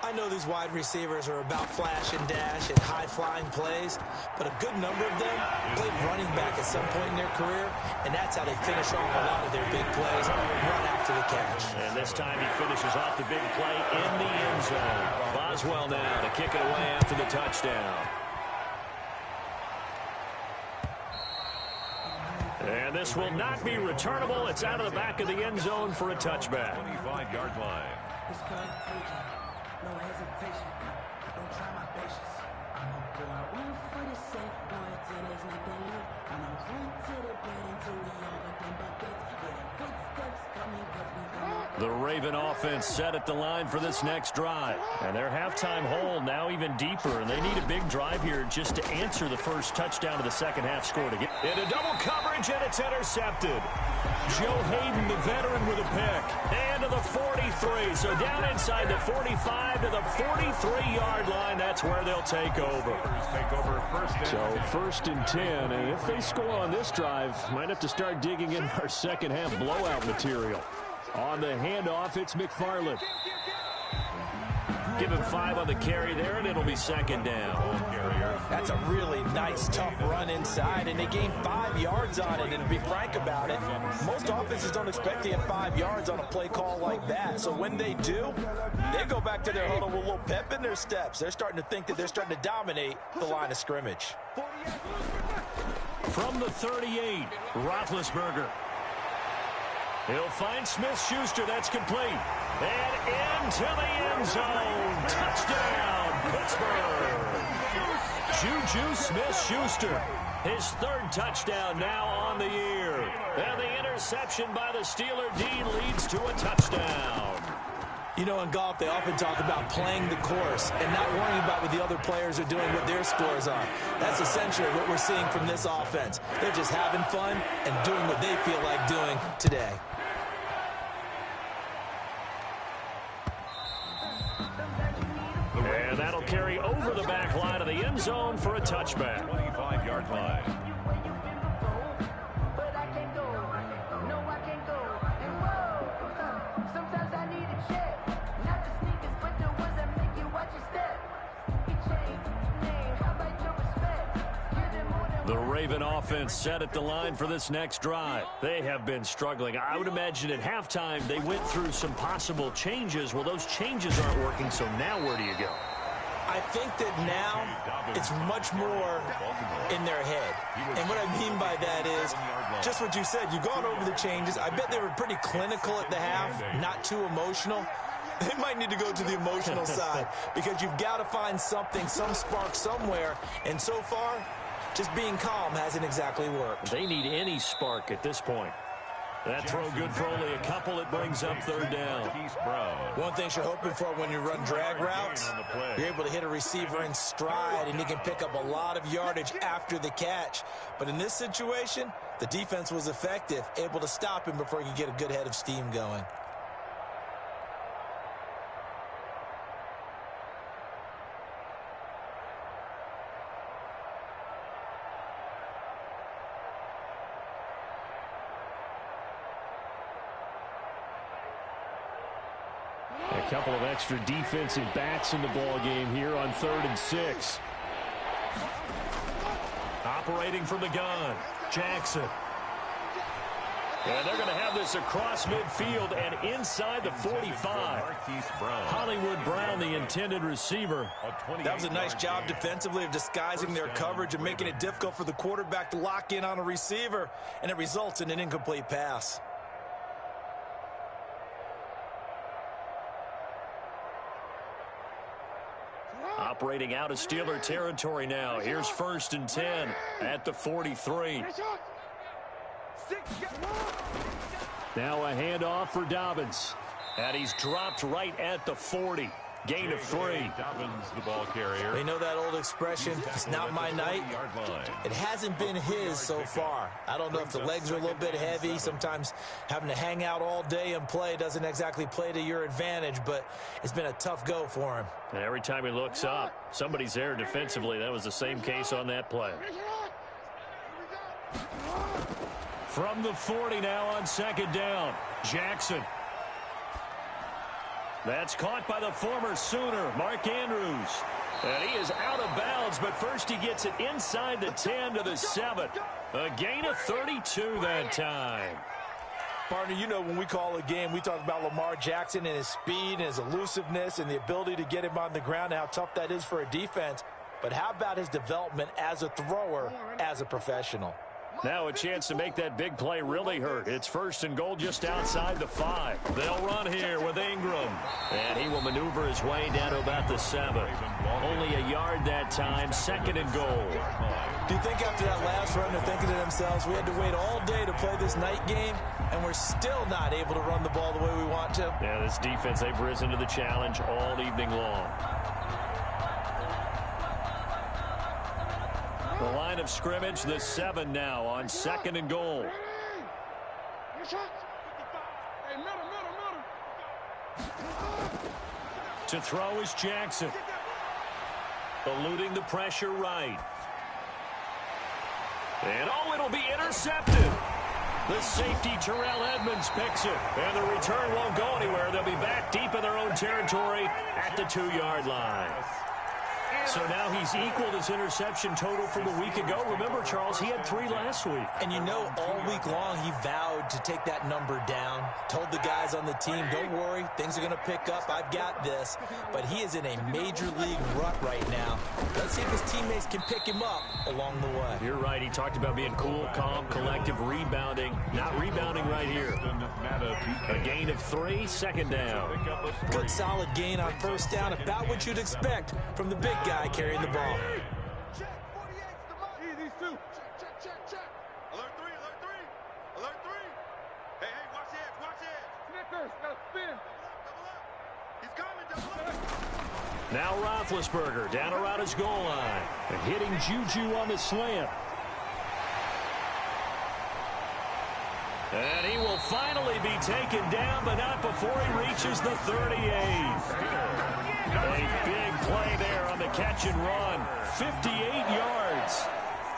[SPEAKER 6] I know these wide receivers are about flash and dash and high-flying plays, but a good number of them played running back at some point in their career, and that's how they finish off a lot of their big plays, run after the catch.
[SPEAKER 3] And this time he finishes off the big play in the end zone. Boswell now to kick it away after the touchdown. And this will not be returnable. It's out of the back of the end zone for a touchback.
[SPEAKER 5] 25-yard line.
[SPEAKER 13] No hesitation. Don't try my patience. I'm a boy. One for the safe boy till there's nothing left. And I'm run to the bed until we all got them buckets. Yeah, the footsteps coming, but we don't.
[SPEAKER 3] The Raven offense set at the line for this next drive. And their halftime hole now even deeper. And they need a big drive here just to answer the first touchdown of the second half score to get into double coverage, and it's intercepted. Joe Hayden, the veteran, with a pick. And to the 43. So down inside the 45 to the 43-yard line. That's where they'll take over.
[SPEAKER 4] So first and 10. And if they score on this drive, might have to start digging in our second half blowout material. On the handoff, it's McFarland.
[SPEAKER 3] Give him 5 on the carry there, and it'll be second down.
[SPEAKER 6] That's a really nice, tough run inside, and they gained 5 yards on it. And to be frank about it, most offenses don't expect to get 5 yards on a play call like that. So when they do, they go back to their huddle with a little pep in their steps. They're starting to think that they're starting to dominate the line of scrimmage.
[SPEAKER 3] From the 38, Roethlisberger. He'll find Smith-Schuster. That's complete. And into the end zone. Touchdown, Pittsburgh. Juju Smith-Schuster. His third touchdown now on the year. And the interception by the Steeler D leads to a touchdown.
[SPEAKER 6] You know, in golf, they often talk about playing the course and not worrying about what the other players are doing, what their scores are. That's essentially what we're seeing from this offense. They're just having fun and doing what they feel like doing today.
[SPEAKER 3] And that'll carry over the back line of the end zone for a touchback.
[SPEAKER 5] 25-yard line.
[SPEAKER 3] The Raven offense set at the line for this next drive. They have been struggling. I would imagine at halftime they went through some possible changes. Well, those changes aren't working, so now where do you go?
[SPEAKER 6] I think that now it's much more in their head. And what I mean by that is just what you said. You've gone over the changes. I bet they were pretty clinical at the half, not too emotional. They might need to go to the emotional side because you've got to find something, some spark somewhere. And so far, just being calm hasn't exactly worked.
[SPEAKER 3] They need any spark at this point. That throw good for only a couple. It brings up third down.
[SPEAKER 6] One thing you're hoping for when you run drag routes, you're able to hit a receiver in stride, and he can pick up a lot of yardage after the catch. But in this situation, the defense was effective, able to stop him before he could get a good head of steam going.
[SPEAKER 4] A couple of extra defensive backs in the ball game here on 3rd and 6.
[SPEAKER 3] Operating from the gun, Jackson. And they're going to have this across midfield and inside the 45. Hollywood Brown, the intended receiver.
[SPEAKER 6] That was a nice job defensively of disguising their coverage and making it difficult for the quarterback to lock in on a receiver, and it results in an incomplete pass.
[SPEAKER 3] Operating out of Steeler territory now. Here's 1st and 10 at the 43.
[SPEAKER 4] Now a handoff for Dobbins.
[SPEAKER 3] And he's dropped right at the 40. Gain of 3.
[SPEAKER 5] Dobbins, the ball carrier.
[SPEAKER 6] They know that old expression, it's not my night. It hasn't been his so far. I don't know if the legs are a little bit heavy. Sometimes having to hang out all day and play doesn't exactly play to your advantage, but it's been a tough go for him.
[SPEAKER 3] And every time he looks up, somebody's there defensively. That was the same case on that play. From the 40 now on 2nd down, Jackson. That's caught by the former Sooner, Mark Andrews. And he is out of bounds, but first he gets it inside the 10 to the 7. A gain of 32 that time.
[SPEAKER 6] Partner, you know when we call a game, we talk about Lamar Jackson and his speed and his elusiveness and the ability to get him on the ground and how tough that is for a defense. But how about his development as a thrower, as a professional?
[SPEAKER 3] Now a chance to make that big play really hurt. It's 1st and goal just outside the 5. They'll run here with Ingram. And he will maneuver his way down to about the 7. Only a yard that time, 2nd and goal.
[SPEAKER 6] Do you think after that last run they're thinking to themselves, we had to wait all day to play this night game, and we're still not able to run the ball the way we want to?
[SPEAKER 3] Yeah, this defense, they've risen to the challenge all evening long. The line of scrimmage, the 7 now on 2nd and goal. To throw is Jackson. Eluding the pressure right. And oh, it'll be intercepted. The safety, Terrell Edmonds, picks it. And the return won't go anywhere. They'll be back deep in their own territory at the 2-yard line. So now he's equaled his interception total from a week ago. Remember, Charles, he had 3 last week.
[SPEAKER 6] And you know, all week long he vowed to take that number down. Told the guys on the team, don't worry, things are going to pick up. I've got this. But he is in a major league rut right now. Let's see if his teammates can pick him up along the way.
[SPEAKER 3] You're right. He talked about being cool, calm, collective, rebounding. Not rebounding right here. A gain of 3, 2nd down.
[SPEAKER 6] Good solid gain on 1st down. About what you'd expect from the big guy carrying the ball.
[SPEAKER 12] Check, 48's the money. These 2. Check. Alert 3. Alert 3. Hey, watch it. Snickers, got to spin. Double up. He's coming,
[SPEAKER 3] Now Roethlisberger down around his goal line. And hitting Juju on the slant. And he will finally be taken down, but not before he reaches the 38. A big play there on the catch and run. 58 yards.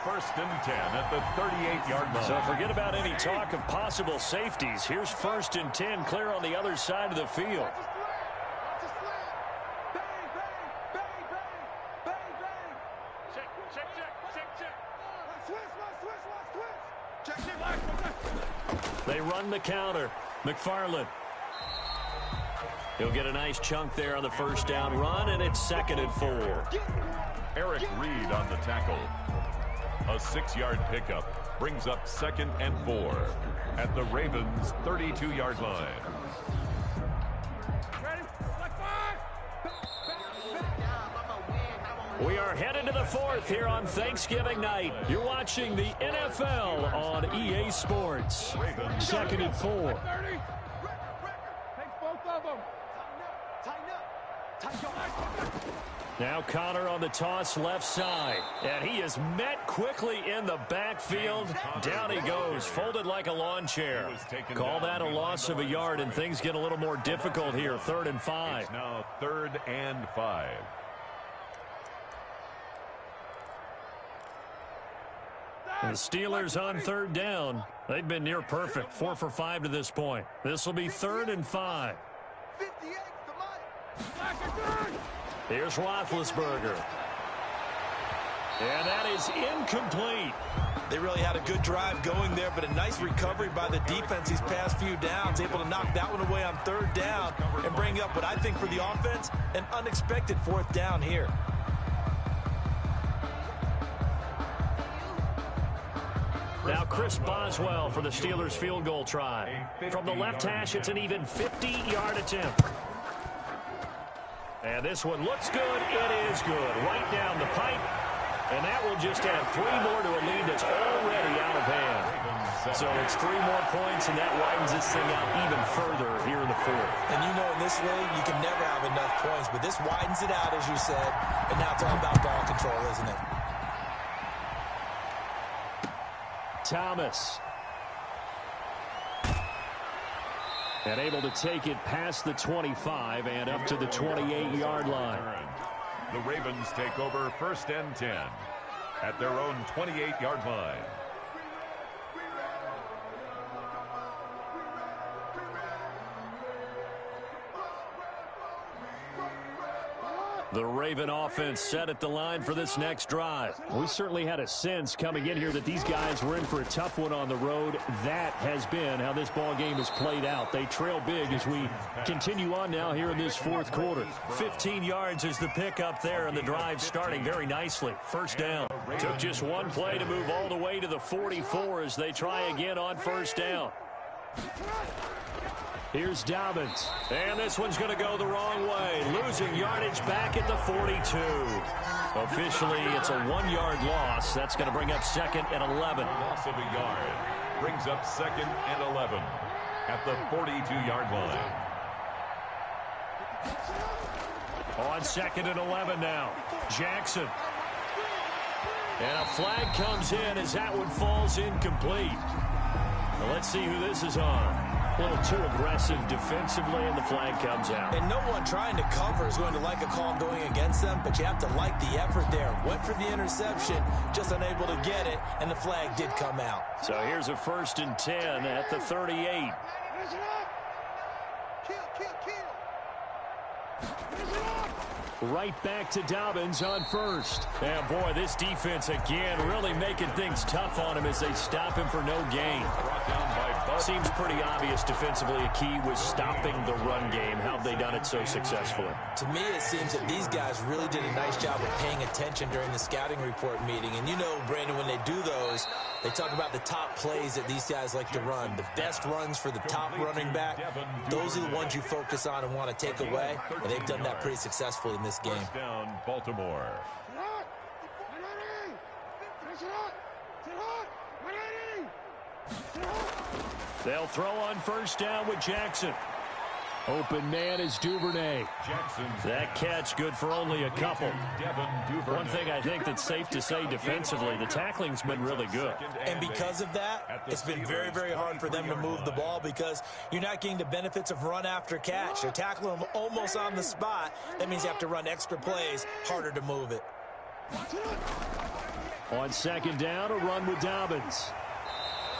[SPEAKER 5] 1st and 10 at the 38-yard line.
[SPEAKER 3] So forget about any talk of possible safeties. Here's 1st and 10 clear on the other side of the field. They run the counter. McFarland. He'll get a nice chunk there on the 1st down run, and it's 2nd and 4.
[SPEAKER 5] Eric Reed on the tackle. A 6-yard pickup brings up 2nd and 4 at the Ravens' 32-yard line.
[SPEAKER 3] We are headed to the fourth here on Thanksgiving night. You're watching the NFL on EA Sports. 2nd and 4. Now Connor on the toss left side. And he is met quickly in the backfield. Down he goes, folded like a lawn chair. Call that a loss of a yard, and things get a little more difficult here. 3rd and 5.
[SPEAKER 5] It's now 3rd and 5.
[SPEAKER 3] The Steelers on 3rd down. They've been near perfect. 4 for 5 to this point. This will be 3rd and 5. Here's Roethlisberger. And that is incomplete.
[SPEAKER 6] They really had a good drive going there, but a nice recovery by the defense these past few downs, able to knock that one away on 3rd down and bring up what I think for the offense, an unexpected 4th down here.
[SPEAKER 3] Now Chris Boswell for the Steelers field goal try. From the left hash, it's an even 50-yard attempt. And this one looks good. It is good. Right down the pipe. And that will just add 3 more to a lead that's already out of hand. So it's 3 more points, and that widens this thing out even further here in the 4th.
[SPEAKER 6] And you know in this league, you can never have enough points, but this widens it out, as you said. And now it's all about ball control, isn't it?
[SPEAKER 3] Thomas. And able to take it past the 25 and up to the 28-yard line.
[SPEAKER 5] The Ravens take over 1st and 10 at their own 28-yard line.
[SPEAKER 3] The Raven offense set at the line for this next drive. We certainly had a sense coming in here that these guys were in for a tough one on the road. That has been how this ball game has played out. They trail big as we continue on now here in this 4th quarter. 15 yards is the pickup there, and the drive starting very nicely. 1st down. Took just one play to move all the way to the 44 as they try again on 1st down. Here's Dobbins. And this one's going to go the wrong way. Losing yardage back at the 42. Officially, it's a 1-yard loss. That's going to bring up 2nd and 11.
[SPEAKER 5] Loss of a yard brings up 2nd and 11 at the 42-yard line.
[SPEAKER 3] On 2nd and 11 now. Jackson. And a flag comes in as that one falls incomplete. Well, let's see who this is on. A little too aggressive defensively, and the flag comes out.
[SPEAKER 6] And no one trying to cover is going to like a call going against them, but you have to like the effort there. Went for the interception, just unable to get it, and the flag did come out.
[SPEAKER 3] So here's a 1st and 10 at the 38. Right back to Dobbins on 1st. And boy, this defense again really making things tough on him as they stop him for no gain. Seems pretty obvious defensively a key was stopping the run game. How have they done it so successfully?
[SPEAKER 6] To me, it seems that these guys really did a nice job of paying attention during the scouting report meeting. And you know, Brandon, when they do those, they talk about the top plays that these guys like to run. The best runs for the top running back, those are the ones you focus on and want to take away. And they've done that pretty successfully in this game.
[SPEAKER 5] First down, Baltimore.
[SPEAKER 3] They'll throw on 1st down with Jackson. Open man is Duvernay. That catch good for only a couple. One thing I think that's safe to say defensively, the tackling's been really good.
[SPEAKER 6] And because of that, it's been very, very hard for them to move the ball because you're not getting the benefits of run after catch. They're tackling them almost on the spot. That means you have to run extra plays, harder to move it.
[SPEAKER 3] On 2nd down, a run with Dobbins.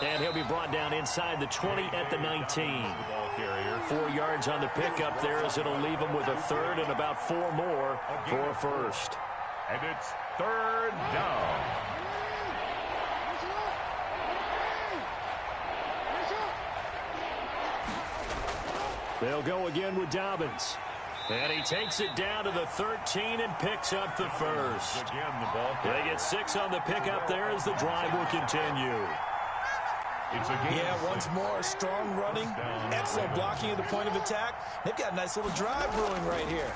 [SPEAKER 3] And he'll be brought down inside the 20 at the 19. 4 yards on the pickup there as it'll leave him with a 3rd and about 4 more for a 1st.
[SPEAKER 5] And it's 3rd down.
[SPEAKER 3] They'll go again with Dobbins. And he takes it down to the 13 and picks up the 1st. They get 6 on the pickup there as the drive will continue.
[SPEAKER 6] Yeah, once more, strong running, excellent blocking at the point of attack. They've got a nice little drive brewing right here.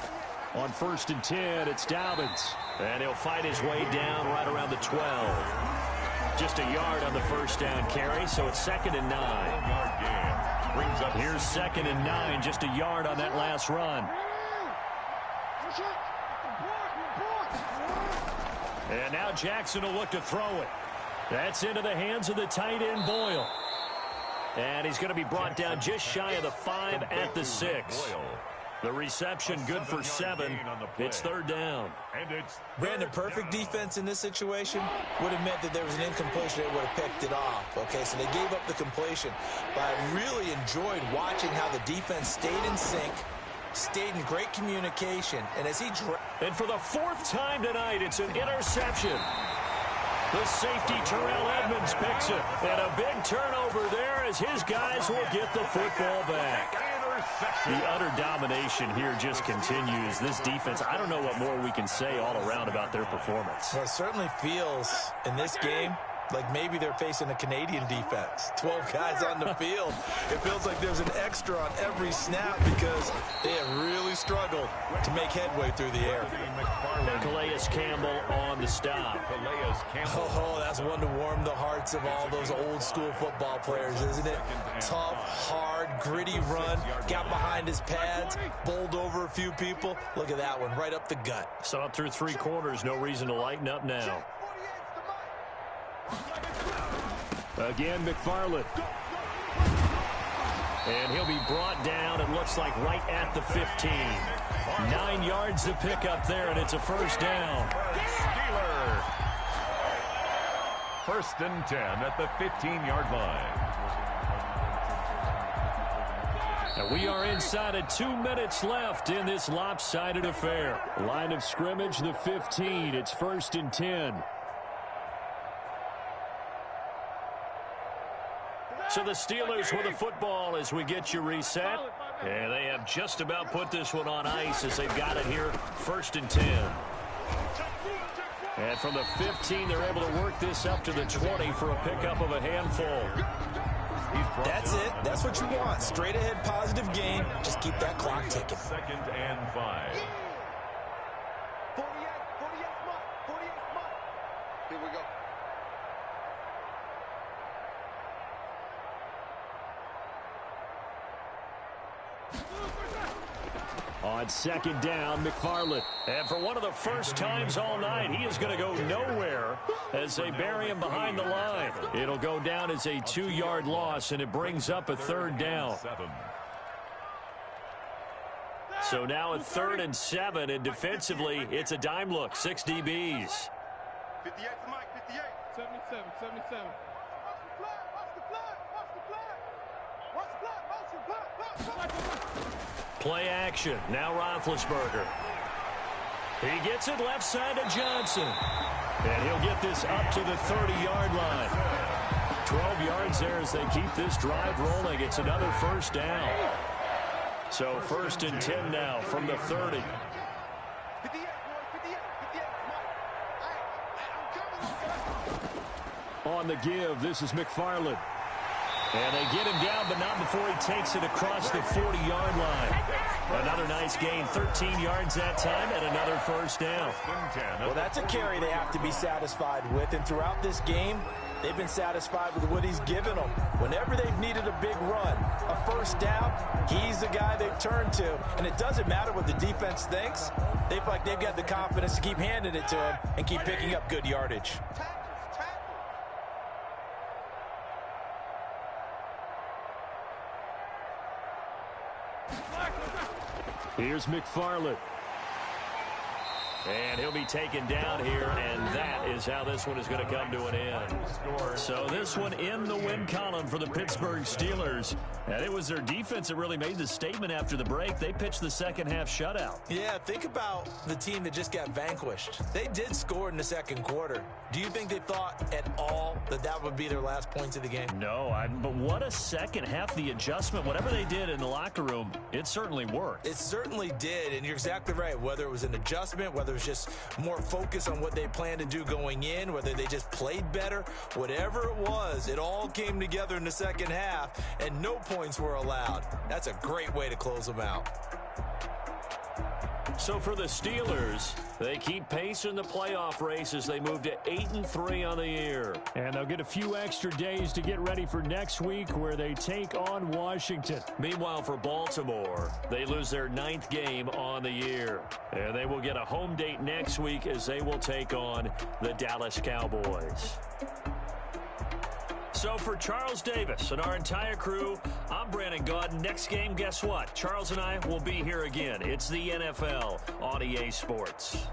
[SPEAKER 3] On 1st and 10, it's Dobbins. And he'll fight his way down right around the 12. Just a yard on the first down carry, so it's 2nd and 9. Here's 2nd and 9, just a yard on that last run. And now Jackson will look to throw it. That's into the hands of the tight end, Boyle. And he's going to be brought down just shy of the 5 at the 6. The reception good for 7. It's 3rd down.
[SPEAKER 6] Brandon, perfect defense in this situation would have meant that there was an incompletion. They would have picked it off. Okay, so they gave up the completion. But I really enjoyed watching how the defense stayed in sync, stayed in great communication. And as he
[SPEAKER 3] and for the 4th time tonight, it's an interception. The safety, Terrell Edmonds, picks it. And a big turnover there as his guys will get the football back. The utter domination here just continues. This defense, I don't know what more we can say all around about their performance.
[SPEAKER 6] Well, it certainly feels in this game like maybe they're facing a Canadian defense. 12 guys on the field. It feels like there's an extra on every snap because they have really struggled to make headway through the air.
[SPEAKER 3] Calais Campbell on the stop.
[SPEAKER 6] Oh, that's one to warm the hearts of all those old school football players, isn't it? Tough, hard, gritty run. Got behind his pads, bowled over a few people. Look at that one, right up the gut.
[SPEAKER 3] So up through 3 quarters, no reason to lighten up now. Again, McFarland. And he'll be brought down, it looks like, right at the 15. 9 yards to pick up there, and it's a 1st down.
[SPEAKER 5] Steelers. 1st and 10 at the 15-yard line.
[SPEAKER 3] And we are inside of 2 minutes left in this lopsided affair. Line of scrimmage, the 15. It's 1st and 10. So the Steelers with the football as we get you reset. And they have just about put this one on ice as they've got it here. 1st and 10. And from the 15, they're able to work this up to the 20 for a pickup of a handful.
[SPEAKER 6] That's it. That's what you want. Straight ahead, positive game. Just keep that clock ticking.
[SPEAKER 5] 2nd and 5.
[SPEAKER 12] 48 mark. Here we go.
[SPEAKER 3] On 2nd down, McFarland. And for one of the first times all night, he is going to go nowhere as they bury him behind the line. It'll go down as a 2-yard loss, and it brings up a 3rd down. So now a 3rd and 7, and defensively, it's a dime look. 6 DBs.
[SPEAKER 12] 58 to Mike, 58. 77.
[SPEAKER 3] Play action. Now Roethlisberger. He gets it left side to Johnson. And he'll get this up to the 30-yard line. 12 yards there as they keep this drive rolling. It's another 1st down. So 1st and 10 now from the 30. On the give, this is McFarland. And they get him down, but not before he takes it across the 40-yard line. Another nice gain, 13 yards that time, and another 1st down.
[SPEAKER 6] Well, that's a carry they have to be satisfied with, and throughout this game, they've been satisfied with what he's given them. Whenever they've needed a big run, a 1st down, he's the guy they've turned to. And it doesn't matter what the defense thinks. They feel like they've got the confidence to keep handing it to him and keep picking up good yardage.
[SPEAKER 3] Here's McFarland. And he'll be taken down here, and that is how this one is going to come to an end. So this one in the win column for the Pittsburgh Steelers. And it was their defense that really made the statement after the break. They pitched the second half shutout.
[SPEAKER 6] Yeah, think about the team that just got vanquished. They did score in the 2nd quarter. Do you think they thought at all that that would be their last points of the game?
[SPEAKER 3] No, but what a second half. The adjustment, whatever they did in the locker room, it certainly worked.
[SPEAKER 6] It certainly did, and you're exactly right. Whether it was an adjustment, whether it was just more focus on what they planned to do going in, whether they just played better, whatever it was, it all came together in the second half, and no points were allowed. That's a great way to close them out.
[SPEAKER 3] So for the Steelers, they keep pace in the playoff race as they move to 8-3 on the year.
[SPEAKER 4] And they'll get a few extra days to get ready for next week where they take on Washington.
[SPEAKER 3] Meanwhile, for Baltimore, they lose their 9th game on the year. And they will get a home date next week as they will take on the Dallas Cowboys. So for Charles Davis and our entire crew, I'm Brandon Gaudin. Next game, guess what? Charles and I will be here again. It's the NFL on EA Sports.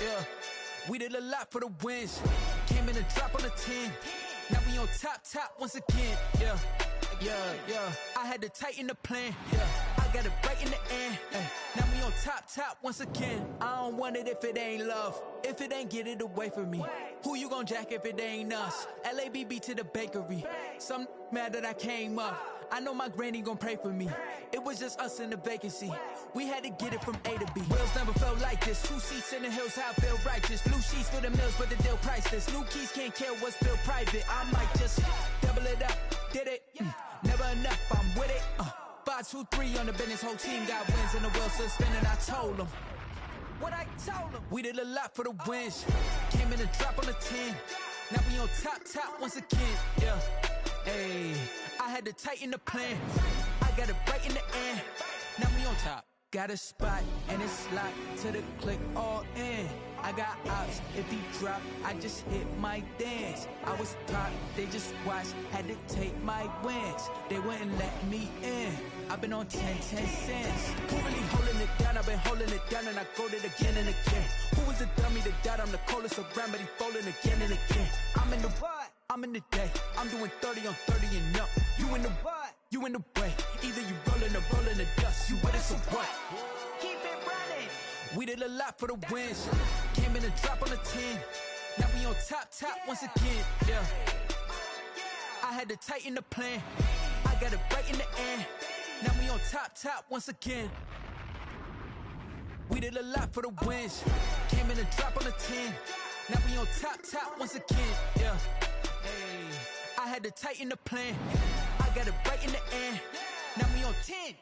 [SPEAKER 14] Yeah, we did a lot for the wins. Came in a drop on the 10. Now we on top once again. Yeah. I had to tighten the plan. Yeah, I got it right in the end. Now we on top once again. I don't want it if it ain't love. If it ain't, get it away from me. Who you gon' jack if it ain't us? LABB to the bakery. Some mad that I came up. I know my granny gon' pray for me. It was just us in the vacancy. We had to get it from A to B. Wheels never felt like this. 2 seats in the hills, how I feel righteous. Blue sheets for the mills, but the deal priceless. New keys can't care what's still private. I might just double it up. Did it? Never enough, I'm with it. 5, 2, 3 on the business. Whole team got wins and the wheels still spinning. I told them what I told them. We did a lot for the wins. Came in a drop on the 10. Now we on top once again. Yeah. Hey, I had to tighten the plan. I got it right in the end. Now we on top. Got a spot and it's locked to the click all in. I got ops, if he drop, I just hit my dance. I was top, they just watched, had to take my wins. They wouldn't let me in. I've been on 10 cents. Who really holding it down? I've been holding it down and I go it again and again. Who was the dummy that died? I'm the coldest around, but he falling again and again. I'm in the what? I'm in the day. I'm doing 30 on 30 and up. You in the what? You in the way. Either you rolling or rolling the dust. You with us or what?
[SPEAKER 8] Keep it running.
[SPEAKER 14] We did a lot for the wins. Came in and drop on the 10. Now we on top once again. Yeah. I had to tighten the plan. I got it right in the end. Now we on top once again. We did a lot for the wins. Came in and drop on the 10. Now we on top once again. Yeah. Hey. I had to tighten the plan. I got it right in the end. Now we on 10.